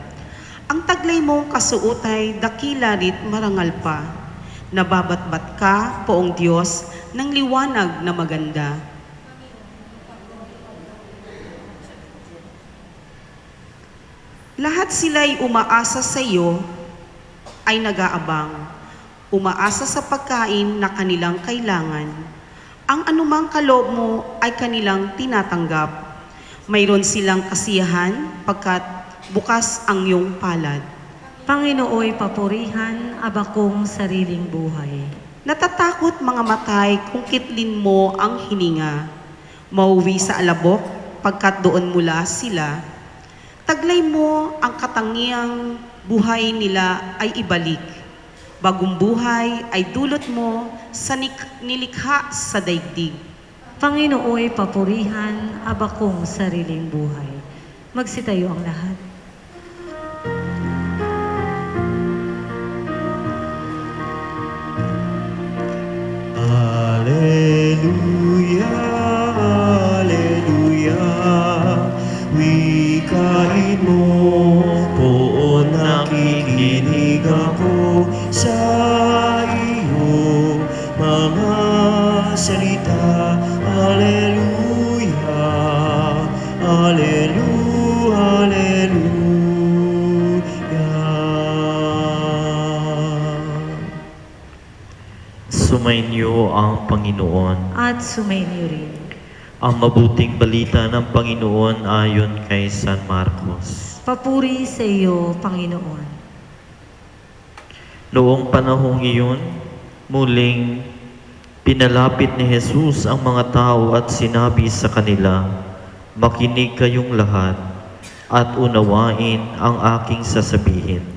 Ang taglay mong kasuotay, dakila rit marangal pa. Nababatbat ka, Poong Diyos, ng liwanag na maganda. Lahat sila'y umaasa sa iyo, ay nag-aabang, umaasa sa pagkain na kanilang kailangan. Ang anumang kaloob mo ay kanilang tinatanggap. Mayroon silang kasiyahan pagkat bukas ang iyong palad. Panginooy papurihan, abakong sariling buhay. Natatakot mga matay kung kitlin mo ang hininga. Mauwi sa alabok pagkat doon mula sila. Taglay mo ang katangiang buhay nila ay ibalik. Bagong buhay ay dulot mo sa nilikha sa daigdig. Panginooy papurihan, abakong sariling buhay. Magsitayo ang lahat. Alleluia, Alleluia, wikain mo, poon nakikinig ako sa iyo, mga salita. Alleluia, Alleluia, Alleluia. Sumainyo ang Panginoon. At sumainyo rin. Ang mabuting balita ng Panginoon ayon kay San Marcos. Papuri sa iyo, Panginoon. Noong panahong iyon, muling pinalapit ni Jesus ang mga tao at sinabi sa kanila, "Makinig kayong lahat at unawain ang aking sasabihin.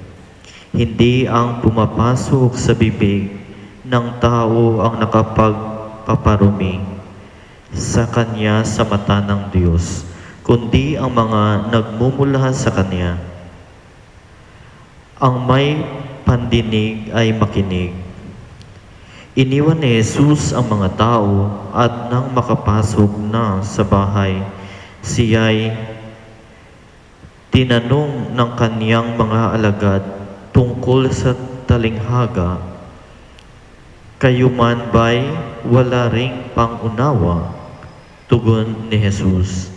Hindi ang pumapasok sa bibig ng tao ang nakapagpaparumi sa kanya sa mata ng Diyos, kundi ang mga nagmumula sa kanya. Ang may pandinig ay makinig." Iniwan ni Jesus ang mga tao at nang makapasok na sa bahay, siya'y tinanong ng kaniyang mga alagad tungkol sa talinghaga. "Kayo man ba'y wala ring pangunawa?" Tugon ni Jesus,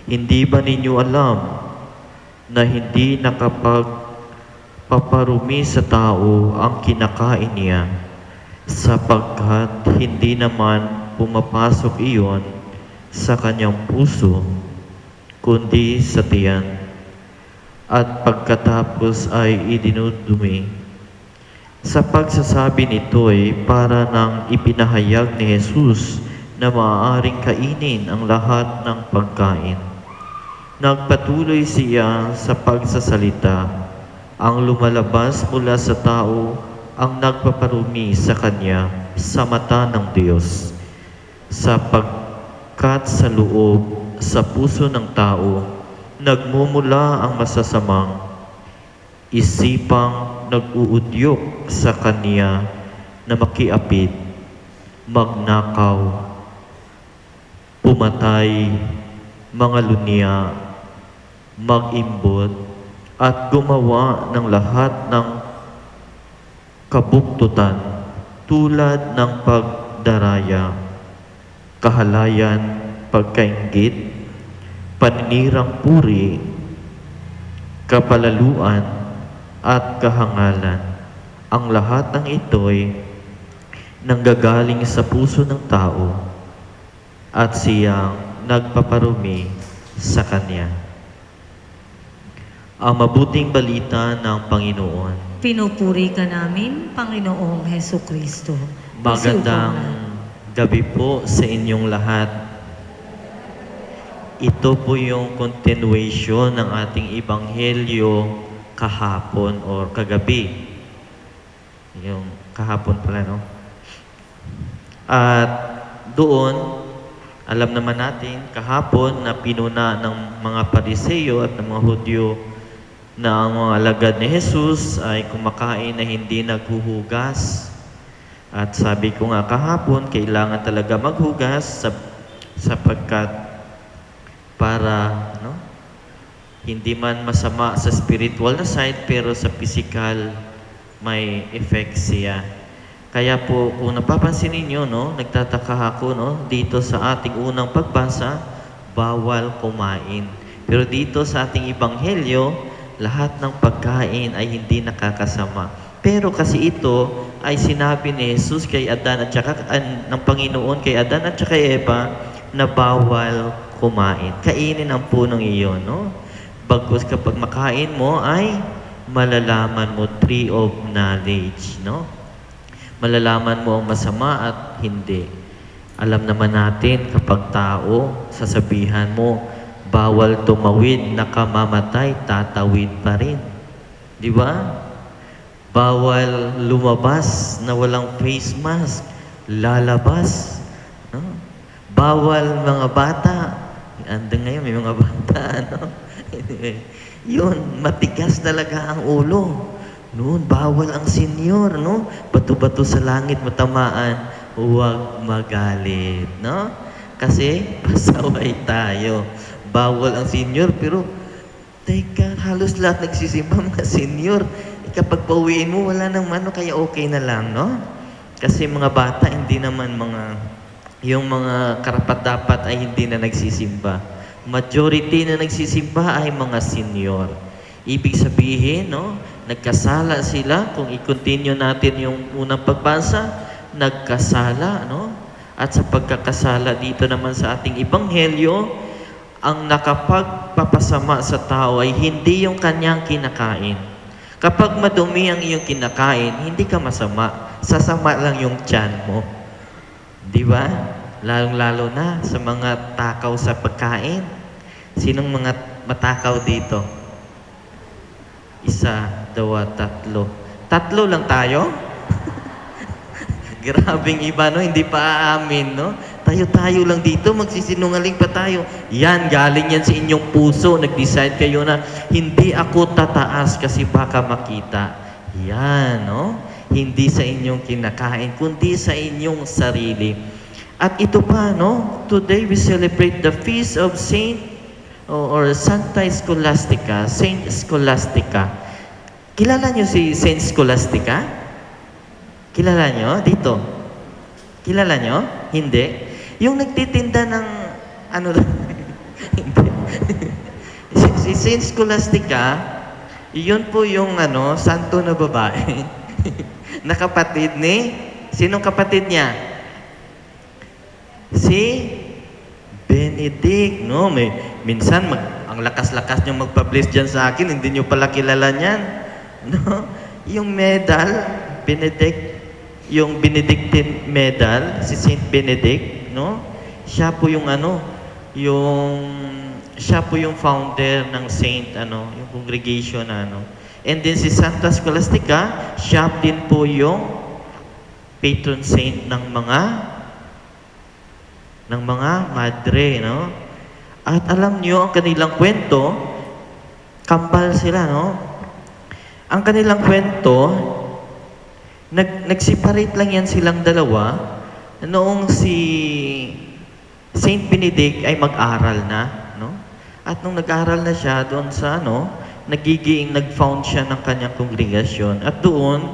"Hindi ba ninyo alam na hindi nakapagpaparumi sa tao ang kinakain niya, sapagkat hindi naman pumapasok iyon sa kanyang puso, kundi sa tiyan, at pagkatapos ay idinudumi." Sa pagsasabi nito'y para nang ipinahayag ni Jesus na maaaring kainin ang lahat ng pagkain. Nagpatuloy siya sa pagsasalita. Ang lumalabas mula sa tao ang nagpaparumi sa kanya sa mata ng Diyos, sapagkat sa loob, sa puso ng tao, nagmumula ang masasamang isipang nag-uudyok sa kanya na makiapid, magnakaw, pumatay, mangalunya, mag-imbot, at gumawa ng lahat ng kabuktutan tulad ng pagdaraya, kahalayan, pagkainggit, paninirang puri, kapalaluan, at kahangalan. Ang lahat ng ito'y nanggagaling sa puso ng tao at siyang nagpaparumi sa kanya. Ang mabuting balita ng Panginoon. Pinupuri ka namin, Panginoong Heso Kristo. Magandang gabi po sa inyong lahat. Ito po yung continuation ng ating ebanghelyo kahapon or kagabi. Yung kahapon pala, no? At doon, alam naman natin, kahapon na pinuna ng mga Pariseo at ng mga Hudyo na ang mga alagad ni Jesus ay kumakain na hindi naghuhugas. At sabi ko nga kahapon, kailangan talaga maghugas sapagkat para hindi man masama sa spiritual na side pero sa physical may effect siya. Kaya po kung napapansin ninyo, nagtataka ako dito sa ating unang pagbasa, bawal kumain. Pero dito sa ating ebanghelyo, lahat ng pagkain ay hindi nakakasama. Pero kasi ito ay sinabi ni Jesus kay Adan at saka ng Panginoon kay Adan at saka kay Eva na bawal kumain. Kainin ang punong iyon, Bagkus kapag makain mo ay malalaman mo tree of knowledge, Malalaman mo ang masama at hindi. Alam naman natin kapag tao, sasabihan mo, bawal tumawid, nakamamatay, tatawid pa rin. Di ba? Bawal lumabas na walang face mask, lalabas. bawal mga bata. Andang ngayon, may mga bata, ano? Anyway, yun, matigas talaga ang ulo. Noon, bawal ang senyor, no? Bato-bato sa langit matamaan, huwag magalit, no? Kasi pasaway tayo. Bawal ang senyor, pero teka, halos lahat nagsisimba mga senyor. Kapag pauwiin mo, wala nang mano, kaya okay na lang, no? Kasi mga bata, hindi naman yung mga karapat-dapat ay hindi na nagsisimba. Majority na nagsisimba ay mga senyor. Ibig sabihin, no? Nagkasala sila. Kung i-continue natin yung unang pagbasa, nagkasala, no? At sa pagkakasala dito naman sa ating ebanghelyo, ang nakapagpapasama sa tao ay hindi yung kanyang kinakain. Kapag madumi ang iyong kinakain, hindi ka masama. Sasama lang yung tiyan mo. Di ba? Lalong-lalo na sa mga takaw sa pagkain. Sinong mga matakaw dito? Isa, dalawa, tatlo. Tatlo lang tayo? Grabing iba, no? Hindi pa aamin, no? Tayo-tayo lang dito, magsisinungaling pa tayo. Yan, galing yan sa inyong puso. Nag-decide kayo na, hindi ako tataas kasi baka makita. Yan, no? Hindi sa inyong kinakain, kundi sa inyong sarili. At ito pa, no? Today we celebrate the feast of Saint or Santa Scholastica, Saint Scholastica. Kilala niyo si Saint Scholastica? Kilala niyo? Dito. Kilala niyo? Hindi. Yung nagtitinda ng ano hindi. Si Saint Scholastica, yun po yung santo na babae. Na kapatid ni, sinong kapatid niya? Si Benedict, no? Minsan, ang lakas-lakas nyo magpa-bless dyan sa akin, hindi nyo pala kilala niyan. No? Yung medal, Benedict, yung Benedictine medal, si Saint Benedict, no? Siya po yung siya po yung founder ng Saint, yung congregation And then si Santa Scholastica, siya din po yung patron saint ng mga madre, no? At alam niyo ang kanilang kwento, kambal sila, no? Ang kanilang kwento, nagseparate lang yan silang dalawa noong si Saint Benedict ay mag-aral na, no? At nung nag-aral na siya doon sa nag-found siya ng kanyang kongregasyon. At doon,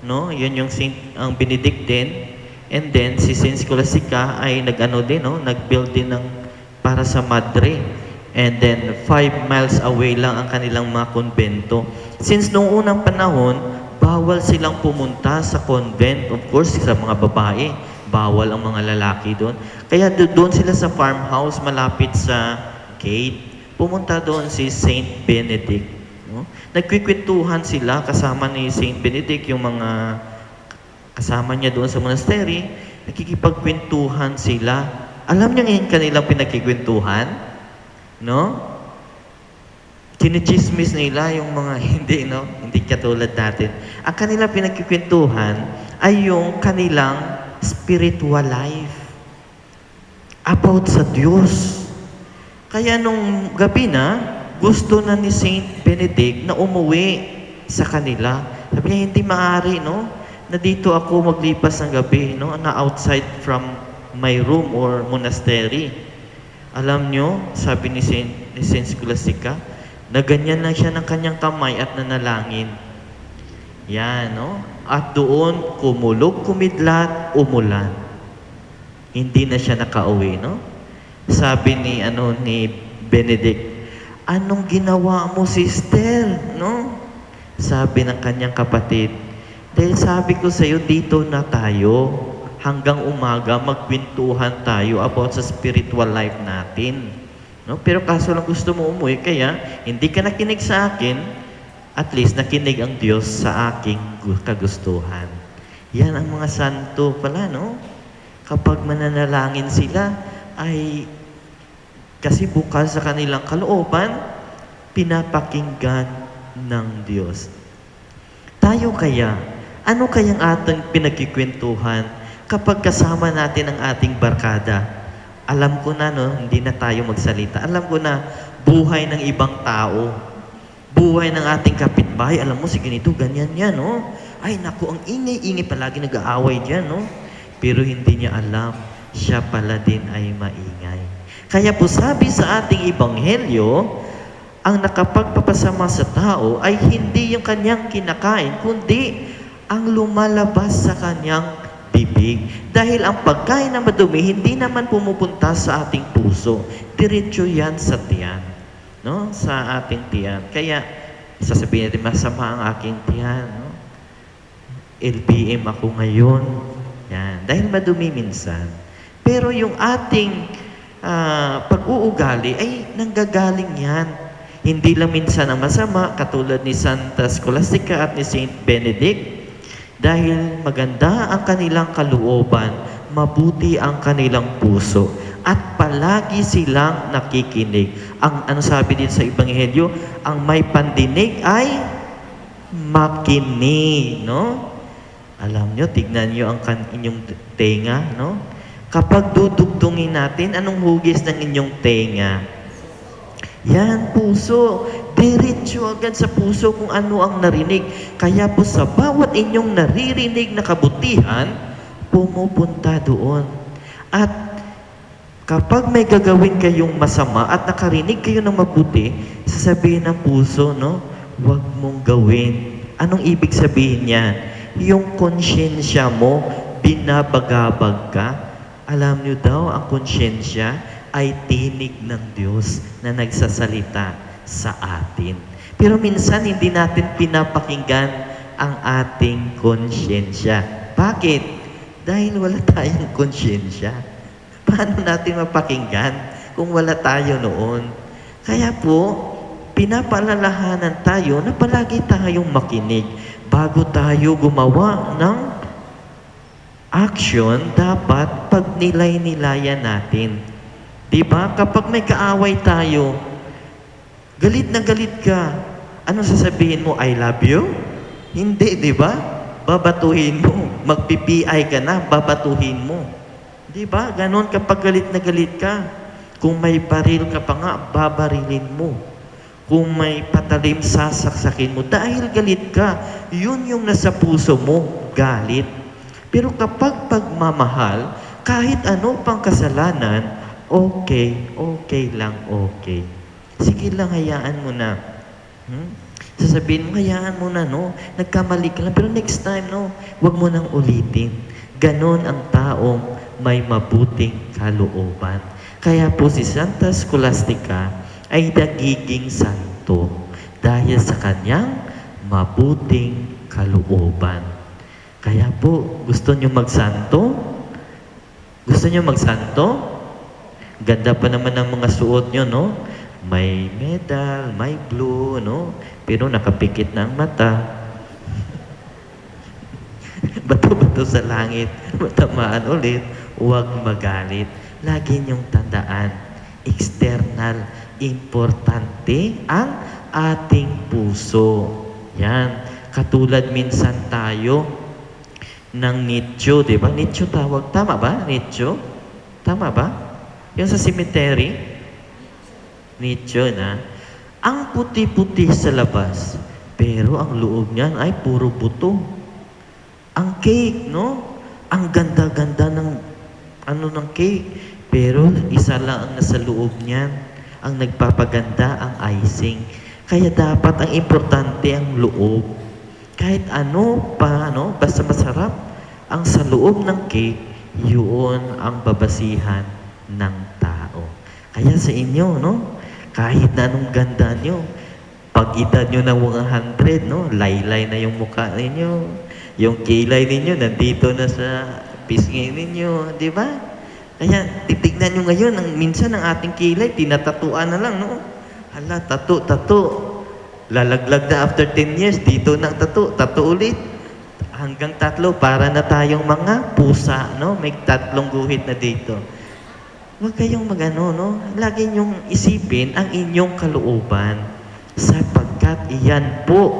no, yun yung ang Benedictine. And then, si Saint Scholastica ay nag-build din para sa madre. And then, 5 miles away lang ang kanilang mga konbento. Since noong unang panahon, bawal silang pumunta sa convent. Of course, sa mga babae, bawal ang mga lalaki doon. Kaya doon sila sa farmhouse, malapit sa gate. Pumunta doon si Saint Benedict. No? Nagkikwentuhan sila kasama ni Saint Benedict, yung mga kasama niya doon sa monastery. Nakikipagkwentuhan sila. Alam niyo ngayon kanilang pinagkikwentuhan? No? Chinichismis nila yung mga hindi katulad natin. Ang kanilang pinagkikwentuhan ay yung kanilang spiritual life. About sa Diyos. Kaya nung gabi na, gusto na ni Saint Benedict na umuwi sa kanila. Sabi niya, hindi maaari, no? Na dito ako maglipas ng gabi, no? Na outside from my room or monastery. Alam nyo, sabi ni Saint Scholastica, na ganyan lang siya ng kanyang kamay at nanalangin. Yan, no? At doon, kumulog, kumidlat, umulan. Hindi na siya nakauwi, no? Sabi ni Benedict, anong ginawa mo, sister? No? Sabi ng kanyang kapatid, dahil sabi ko sa iyo, dito na tayo. Hanggang umaga, magkwentuhan tayo about sa spiritual life natin. No? Pero kaso lang gusto mo umuwi, kaya hindi ka nakinig sa akin, at least nakinig ang Diyos sa aking kagustuhan. Yan ang mga santo pala, no? Kapag mananalangin sila, ay kasi bukas sa kanilang kalooban, pinapakinggan ng Diyos. Tayo kaya, ano kayang ating pinagkikwentuhan kapag kasama natin ang ating barkada? Alam ko na, no, hindi na tayo magsalita. Alam ko na buhay ng ibang tao. Buhay ng ating kapitbahay. Alam mo, si ganito, ganyan yan, no? Ay, naku, ang ingay-ingay palagi nag-aaway dyan, no? Pero hindi niya alam, siya pala din ay maingay. Kaya po sabi sa ating ebanghelyo, ang nakapagpapasama sa tao ay hindi yung kanyang kinakain, kundi ang lumalabas sa kanyang bibig. Dahil ang pagkain na madumi, hindi naman pumupunta sa ating puso. Diretso yan sa tiyan. No? Sa ating tiyan. Kaya, sasabihin natin, masama ang aking tiyan. No? LBM ako ngayon. Yan. Dahil madumi minsan. Pero yung ating pag-uugali ay nanggagaling yan. Hindi lang minsan ang masama, katulad ni Santa Scholastica at ni Saint Benedict. Dahil maganda ang kanilang kalooban, mabuti ang kanilang puso, at palagi silang nakikinig. Ang ano sabi din sa Ebanghelyo, ang may pandinig ay makinig, no? Alam nyo, tignan nyo ang inyong tenga, no? Kapag dudugtungin natin, anong hugis ng inyong tenga? Yan, puso. Diretso agad sa puso kung ano ang narinig. Kaya po sa bawat inyong naririnig na kabutihan, pumupunta doon. At kapag may gagawin kayong masama at nakarinig kayo ng mabuti, sasabihin ng puso, no? Huwag mong gawin. Anong ibig sabihin niyan? Yung konsyensya mo, binabagabag ka. Alam niyo daw, ang konsyensya ay tinig ng Diyos na nagsasalita sa atin. Pero minsan hindi natin pinapakinggan ang ating konsyensya. Bakit? Dahil wala tayong konsyensya. Paano natin mapakinggan kung wala tayo noon? Kaya po, pinapaalalahanan tayo na palagi tayong makinig bago tayo gumawa ng action, dapat pagnilay-nilayan natin. Diba? Kapag may kaaway tayo, galit na galit ka, ano sasabihin mo? I love you? Hindi, diba? Babatuhin mo. Magpi-PI ka na, babatuhin mo. Diba? Ganon kapag galit na galit ka. Kung may baril ka pa nga, babarilin mo. Kung may patalim, sasaksakin mo. Dahil galit ka, yun yung nasa puso mo, galit. Pero kapag pagmamahal, kahit ano pang kasalanan, okay lang, okay. Sige lang, hayaan mo na. Sasabihin mo, hayaan mo na, no? Nagkamali ka lang, pero next time, no? Huwag mo nang ulitin. Ganon ang taong may mabuting kalooban. Kaya po si Santa Scholastica ay nagiging santo dahil sa kanyang mabuting kalooban. Kaya po, gusto nyo magsanto? Gusto nyo magsanto? Ganda pa naman ng mga suot nyo, no? May medal, may blue, no? Pero nakapikit na ang mata. Bato-bato sa langit, matamaan ulit, huwag magalit. Lagi niyong tandaan, external, importante ang ating puso. Yan. Katulad minsan tayo ng nicho, di ba? Nicho tawag. Tama ba? Nicho? Tama ba? Yung sa cemetery? Nicho na. Ang puti-puti sa labas, pero ang loob niyan ay puro buto. Ang cake, no? Ang ganda-ganda ng ng cake. Pero isa lang ang nasa loob niyan. Ang nagpapaganda, ang icing. Kaya dapat ang importante ang loob. Kahit ano pa, no? Basta masarap. Ang sa loob ng cake, yun ang babasihan ng tao. Kaya sa inyo, no? Kahit na anong ganda nyo, pag edad nyo ng 100, no? Laylay na yung mukha ninyo. Yung kilay ninyo, nandito na sa pisngi ninyo, di ba? Kaya, titignan nyo ngayon, minsan ang ating kilay, tinatatuan na lang, no? Hala, tato. Lalaglag na after 10 years, dito na tato ulit. Hanggang 3, para na tayong mga pusa, no? May 3 guhit na dito. Huwag kayong magano, no? Lagi nyong isipin ang inyong kalooban sapagkat iyan po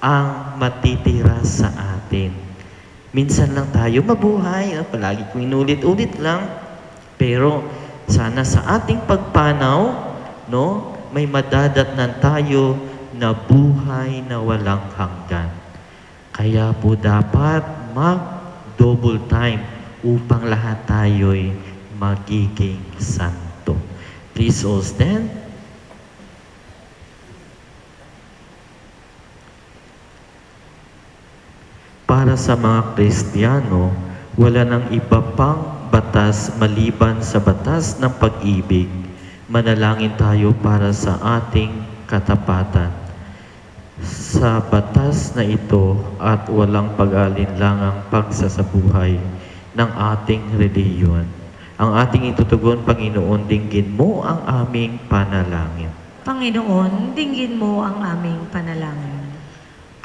ang matitira sa atin. Minsan lang tayo mabuhay, no? Palagi kong inulit-ulit lang. Pero sana sa ating pagpanaw, no, may madadatnan tayo na buhay na walang hanggan. Kaya po dapat mag-double time upang lahat tayo'y magiging santo. Please all stand. Para sa mga Kristiyano, wala nang iba pang batas maliban sa batas ng pag-ibig. Manalangin tayo para sa ating katapatan. Sa batas na ito at walang pag-alinlangang pagsasabuhay ng ating reliyon. Ang ating itutugon, Panginoon, dinggin mo ang aming panalangin. Panginoon, dinggin mo ang aming panalangin.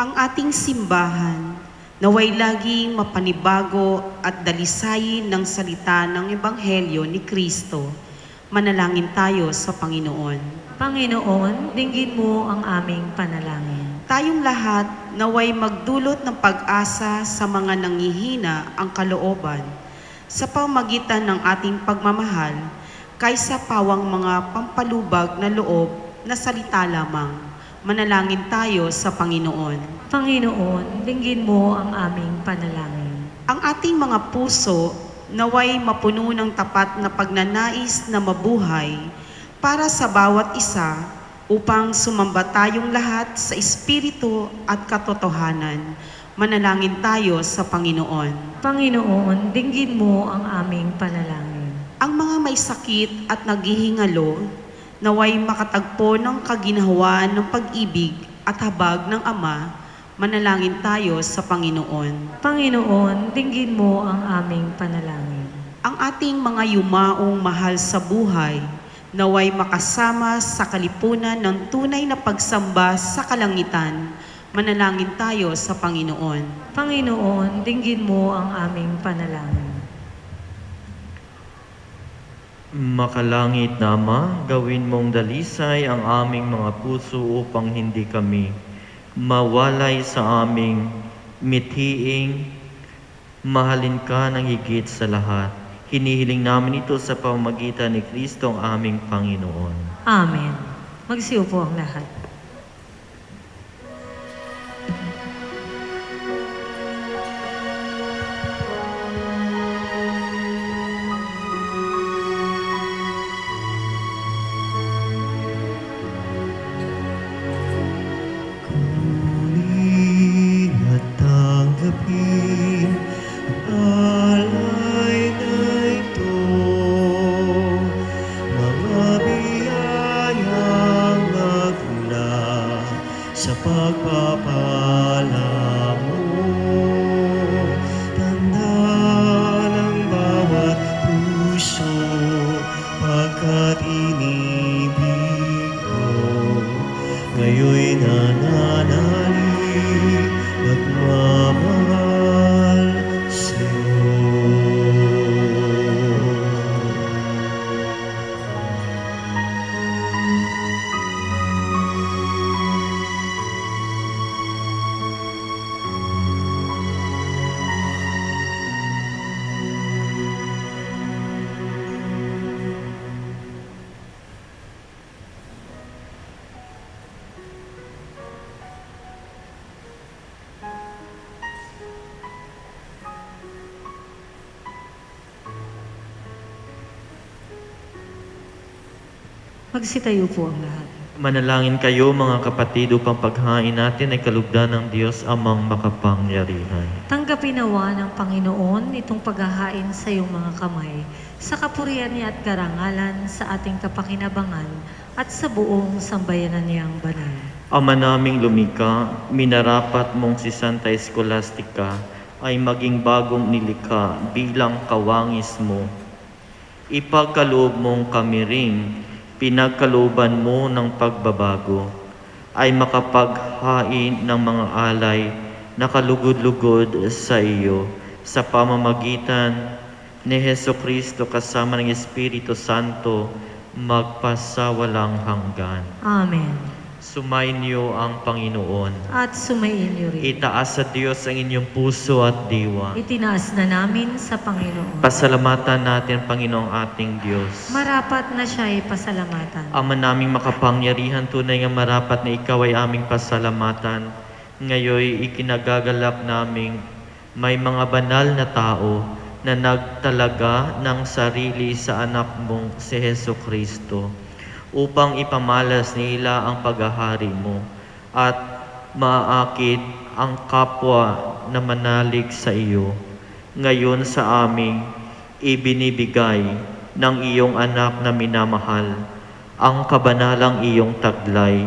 Ang ating simbahan, naway laging mapanibago at dalisayin ng salita ng Ebanghelyo ni Kristo. Manalangin tayo sa Panginoon. Panginoon, dinggin mo ang aming panalangin. Tayong lahat naway magdulot ng pag-asa sa mga nanghihina ang kalooban sa pamagitan ng ating pagmamahal kaysa pawang mga pampalubag na loob na salita lamang. Manalangin tayo sa Panginoon. Panginoon, dinggin mo ang aming panalangin. Ang ating mga puso naway mapuno ng tapat na pagnanais na mabuhay para sa bawat isa upang sumamba tayong lahat sa Espiritu at katotohanan. Manalangin tayo sa Panginoon. Panginoon, dinggin mo ang aming panalangin. Ang mga may sakit at naghihingalo, naway makatagpo ng kaginhawaan ng pag-ibig at habag ng Ama. Manalangin tayo sa Panginoon. Panginoon, dinggin mo ang aming panalangin. Ang ating mga yumaong mahal sa buhay, naway makasama sa kalipunan ng tunay na pagsamba sa kalangitan. Manalangin tayo sa Panginoon. Panginoon, dinggin mo ang aming panalangin. Makalangit na Ama, gawin mong dalisay ang aming mga puso upang hindi kami mawalay sa aming mithiing mahalin ka ng higit sa lahat. Hinihiling namin ito sa pamamagitan ni Kristo ang aming Panginoon. Amen. Magsiupo ang lahat. Kunin at tanggapin ang alay na ito, mga biyayang nagmula sa pagpapala mo. Tanda ng bawat puso pagkat inibig ko. Ngayon'y nananalig at mamahal sa'yo. Magsitayo po ang lahat. Manalangin kayo mga kapatid upang paghain natin ay kalugdan ng Diyos amang makapangyarihan. Tanggapin nawa ng Panginoon itong paghahain sa iyong mga kamay, sa kapurihan niya at karangalan, sa ating kapakinabangan, at sa buong sambayanan niyang banal. Ama naming lumika, minarapat mong si Santa Escolastica ay maging bagong nilikha bilang kawangis mo. Ipagkaloob mong kami ring pinagkalooban mo ng pagbabago ay makapaghain ng mga alay na kalugod-lugod sa iyo sa pamamagitan ni Hesukristo kasama ng Espiritu Santo magpasawalang hanggan. Amen. Sumainyo ang Panginoon. At sumainyo rin. Itaas sa Diyos ang inyong puso at diwa. Itinaas na namin sa Panginoon. Pasalamatan natin, Panginoong ating Diyos. Marapat na siya ay pasalamatan. Ama naming makapangyarihan, tunay nga marapat na ikaw ay aming pasalamatan. Ngayoy ikinagagalak naming may mga banal na tao na nagtalaga ng sarili sa anak mong si Heso Kristo upang ipamalas nila ang paghahari mo at maakit ang kapwa na manalig sa iyo. Ngayon sa aming ibinibigay ng iyong anak na minamahal, ang kabanalang iyong taglay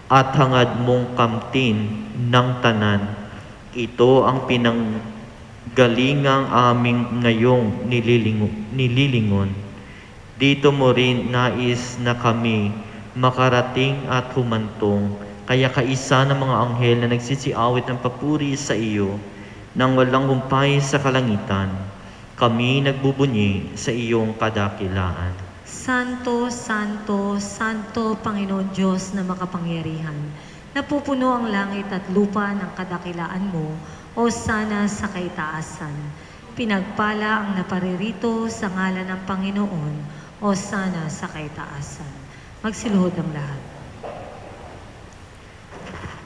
at hangad mong kamtin ng tanan. Ito ang pinanggalingang aming ngayong nililingon. Dito mo rin nais na kami makarating at humantong, kaya kaisa ng mga anghel na nagsisiawit ng papuri sa iyo nang walang humpay sa kalangitan, kami nagbubunyi sa iyong kadakilaan. Santo, Santo, Santo, Panginoon Diyos na makapangyarihan, napupuno ang langit at lupa ng kadakilaan mo, o sana sa kaitaasan. Pinagpala ang naparirito sa ngalan ng Panginoon, o sana sa kaitaasan. Magsiluhod ang lahat.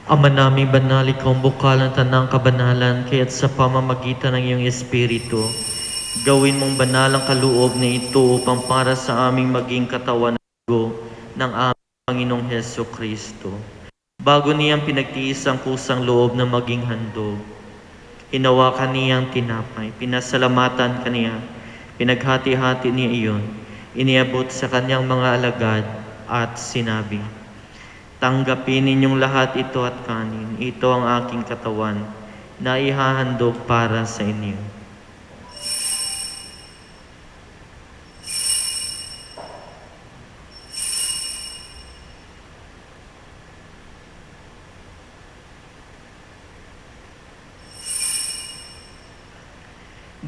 Ama naming banal, ikaw ang bukal ng tanang kabanalan, kaya't sa pamamagitan ng iyong Espiritu, gawin mong banal ang kaloob na ito upang para sa aming maging katawan at dugo ng aming Panginoong Heso Kristo. Bago niyang pinagtiis ang kusang loob na maging handog, hinawakan niyang tinapay, pinasalamatan kaniya, pinaghati-hati niya iyon, iniabot sa kanyang mga alagad at sinabi, "Tanggapin ninyong lahat ito at kanin. Ito ang aking katawan na ihahandog para sa inyo."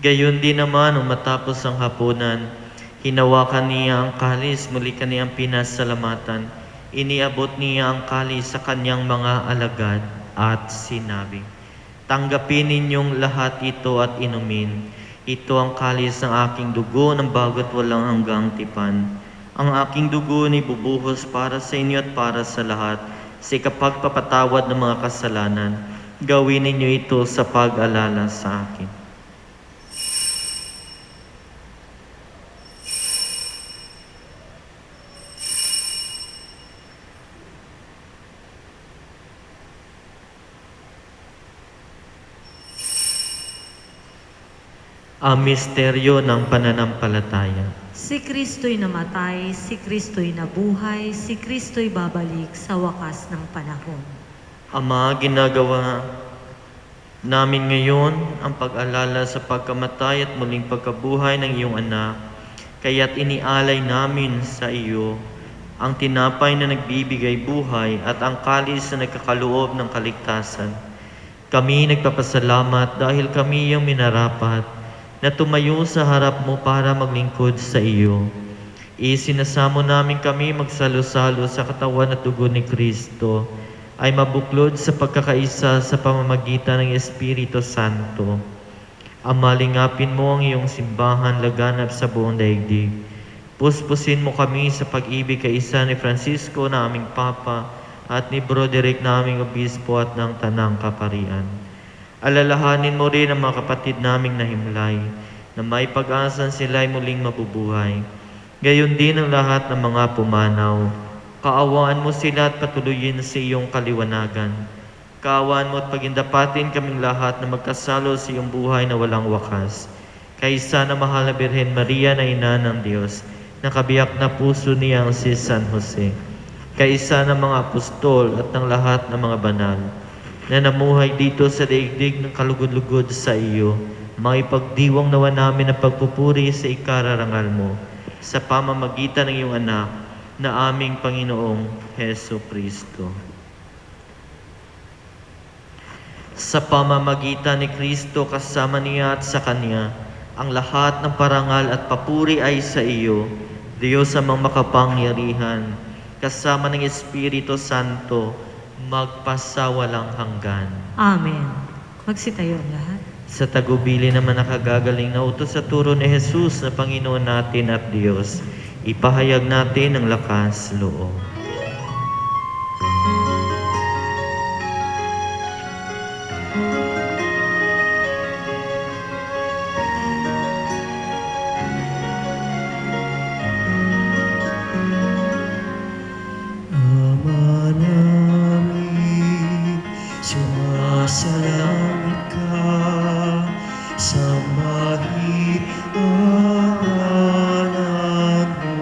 Gayon din naman, nung matapos ang hapunan, hinawakan niya ang kalis, muli kaniyang pinasalamatan. Iniabot niya ang kalis sa kanyang mga alagad at sinabi, "Tanggapin ninyong lahat ito at inumin. Ito ang kalis ng aking dugo ng bago't walang hanggang tipan. Ang aking dugo ni bubuhos para sa inyo at para sa lahat sa ikapagpapatawad ng mga kasalanan. Gawin ninyo ito sa pag-alala sa akin." Ang misteryo ng pananampalataya. Si Kristo'y namatay, si Kristo'y nabuhay, si Kristo'y babalik sa wakas ng panahon. Ama, ginagawa namin ngayon ang pag-alala sa pagkamatay at muling pagkabuhay ng iyong anak, kaya't inialay namin sa iyo ang tinapay na nagbibigay buhay at ang kalis na nagkakaloob ng kaligtasan. Kami nagpapasalamat dahil kami iyong minarapat na tumayo sa harap mo para maglingkod sa iyo. Isinasamo namin kami magsalo-salo sa katawan at dugo ni Kristo ay mabuklod sa pagkakaisa sa pamamagitan ng Espiritu Santo. Amalingapin mo ang iyong simbahan laganap sa buong daigdig. Puspusin mo kami sa pag-ibig kaisa ni Francisco na aming Papa at ni Broderick na aming Obispo at ng Tanang Kaparian. Alalahanin mo rin ang mga kapatid naming nahimlay na may pag-asan sila'y muling mabubuhay. Gayon din ang lahat ng mga pumanaw. Kaawaan mo sila at patuloyin sa iyong kaliwanagan. Kaawaan mo at pagindapatin kaming lahat na magkasalo sa iyong buhay na walang wakas. Kaisa na mahal na Birhen Maria na ina ng Diyos, na kabiyak na puso niyang si San Jose. Kaisa ng mga apostol at ng lahat ng mga banal na namuhay dito sa daigdig ng kalugod-lugod sa iyo, maipagdiwang nawa namin ang pagpupuri sa ikararangal mo sa pamamagitan ng iyong anak na aming Panginoong Heso Kristo. Sa pamamagitan ni Kristo, kasama niya at sa Kanya, ang lahat ng parangal at papuri ay sa iyo, Diyos amang makapangyarihan, kasama ng Espiritu Santo, magpasawalang hanggan. Amen. Magsitayo ang lahat. Sa tagubili naman nakagagaling na utos sa turo ni Jesus na Panginoon natin at Diyos, ipahayag natin ang lakas loob. Ama namin, sumasalangit ka, sambahin ang ngalan mo.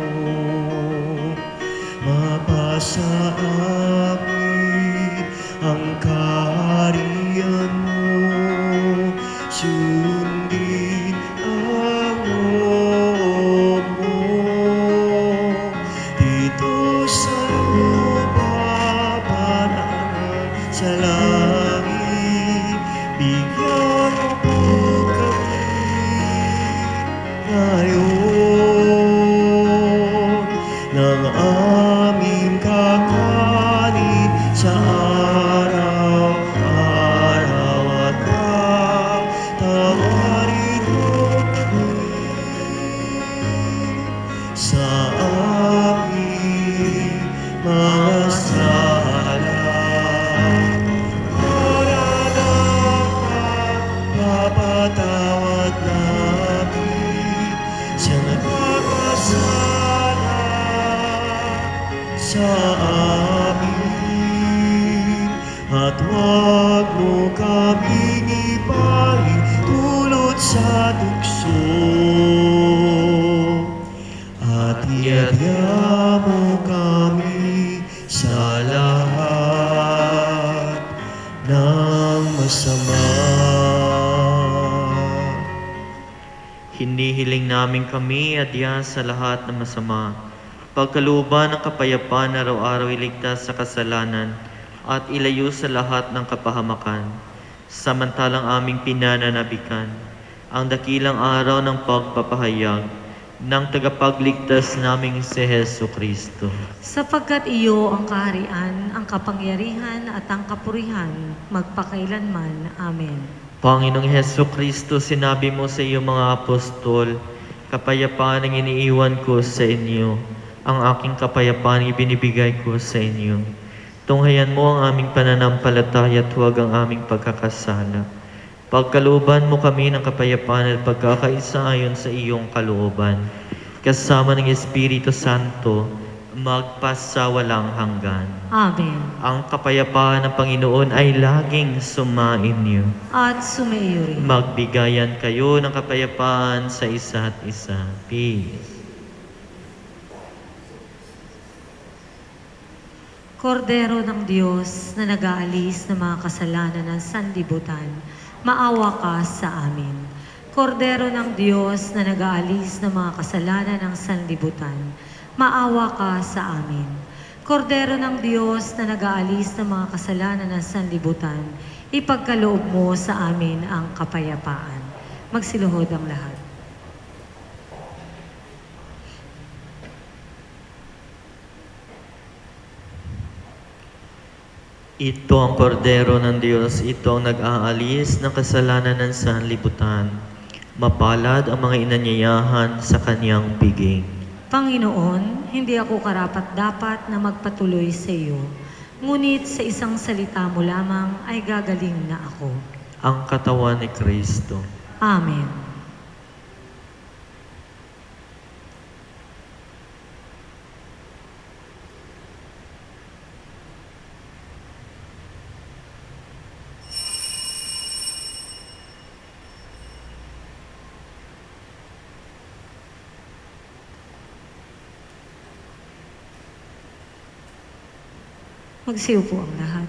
Mapasa amin ang kaharian mo, sundin ang loob mo. Dito sa lupa, banal sa langit, bigyan mo po kami ngayon ng aming kakanin sa araw-araw at patawarin mo kami sa aming mga sala. Para napapatawad namin sa nagkakasala sa amin, at huwag mo kaming ipahintulot sa tukso, at iadya mo kami sa lahat ng masama. Hinihiling namin kami adya sa lahat ng masama. Pagkalooban ng kapayapaan araw-araw iligtas sa kasalanan at ilayo sa lahat ng kapahamakan. Samantalang aming pinananabikan ang dakilang araw ng pagpapahayag ng tagapagligtas naming si Hesu Kristo. Sapagkat iyo ang kaharian, ang kapangyarihan at ang kapurihan, magpakailanman. Amen. Panginoong Hesu Kristo, sinabi mo sa iyong mga apostol, kapayapaan ang iniiwan ko sa inyo, ang aking kapayapaan ibinibigay ko sa inyo. Tunghayan mo ang aming pananampalataya at huwag ang aming pagkakasala. Pagkalooban mo kami ng kapayapaan at pagkakaisa ayon sa iyong kalooban, kasama ng Espiritu Santo, magpasawalang hanggan. Amen. Ang kapayapaan ng Panginoon ay laging sumainyo. At sumaiyo rin. Magbigayan kayo ng kapayapaan sa isa't isa. Peace. Kordero ng Diyos na nag-aalis ng mga kasalanan ng sanlibutan, maawa ka sa amin. Kordero ng Diyos na nag-aalis ng mga kasalanan ng sanlibutan, maawa ka sa amin. Kordero ng Diyos na nag-aalis ng mga kasalanan ng sanlibutan, ipagkaloob mo sa amin ang kapayapaan. Magsiluhod ang lahat. Ito ang kordero ng Diyos, ito ang nag-aalis ng kasalanan ng sanlibutan. Mapalad ang mga inanyayahan sa kanyang piging. Panginoon, hindi ako karapat-dapat na magpatuloy sa iyo, ngunit sa isang salita mo lamang ay gagaling na ako. Ang katawan ni Kristo. Amen. Magsiupo ang lahat.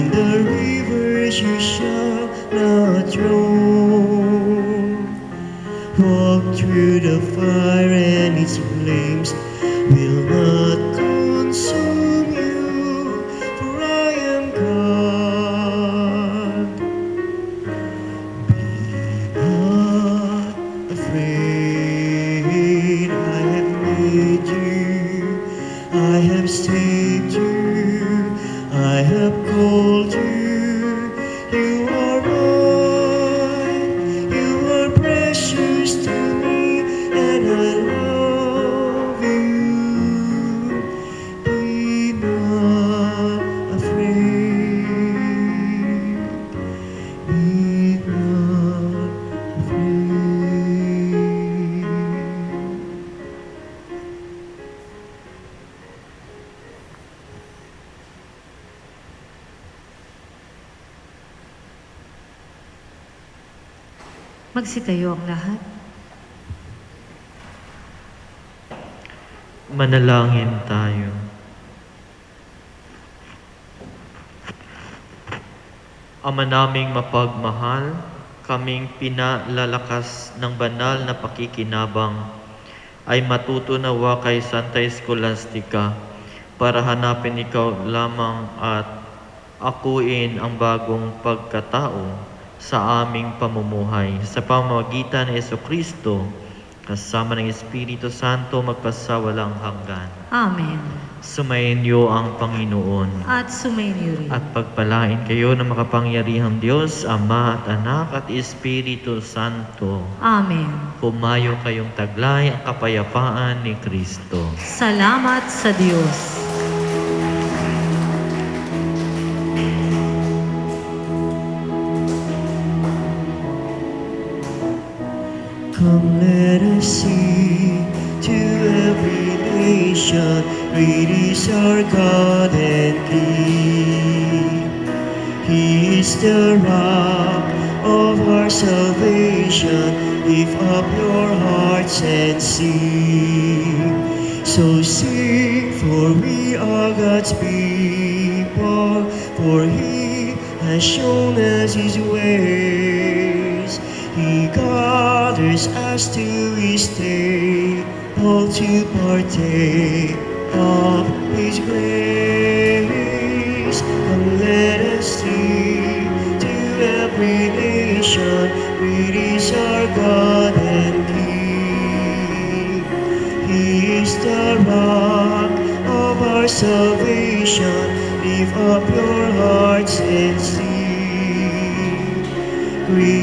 In the rivers you shall not drown. Walk through the fire and its flames will not consume you, for I am God. Be not afraid, I have made you, I have saved you, I have called you. You are mine, you are precious to me, and I love you. Be not afraid, be not afraid. Magsitayo ang lahat. Manalangin tayo. Ama naming mapagmahal, kaming pinalalakas ng banal na pakikinabang ay matutunawa kay Santa Scholastica para hanapin ikaw lamang at akuin ang bagong pagkatao sa aming pamumuhay. Sa pamamagitan ni Jesucristo, kasama ng Espiritu Santo, magpasawalang hanggan. Amen. Sumainyo ang Panginoon. At sumainyo rin. At pagpalain kayo ng makapangyarihang Diyos, Ama at Anak at Espiritu Santo. Amen. Humayo kayong taglay ang kapayapaan ni Kristo. Salamat sa Diyos. Come, let us sing to every nation. Great is our God and King. He is the rock of our salvation. Lift up your hearts and sing. So sing, for we are God's people. For He has shown us His ways. He gathers us to His table to partake of His grace. And let us sing to every nation, great is our God and King. He is the rock of our salvation. Lift up your hearts and sing. Great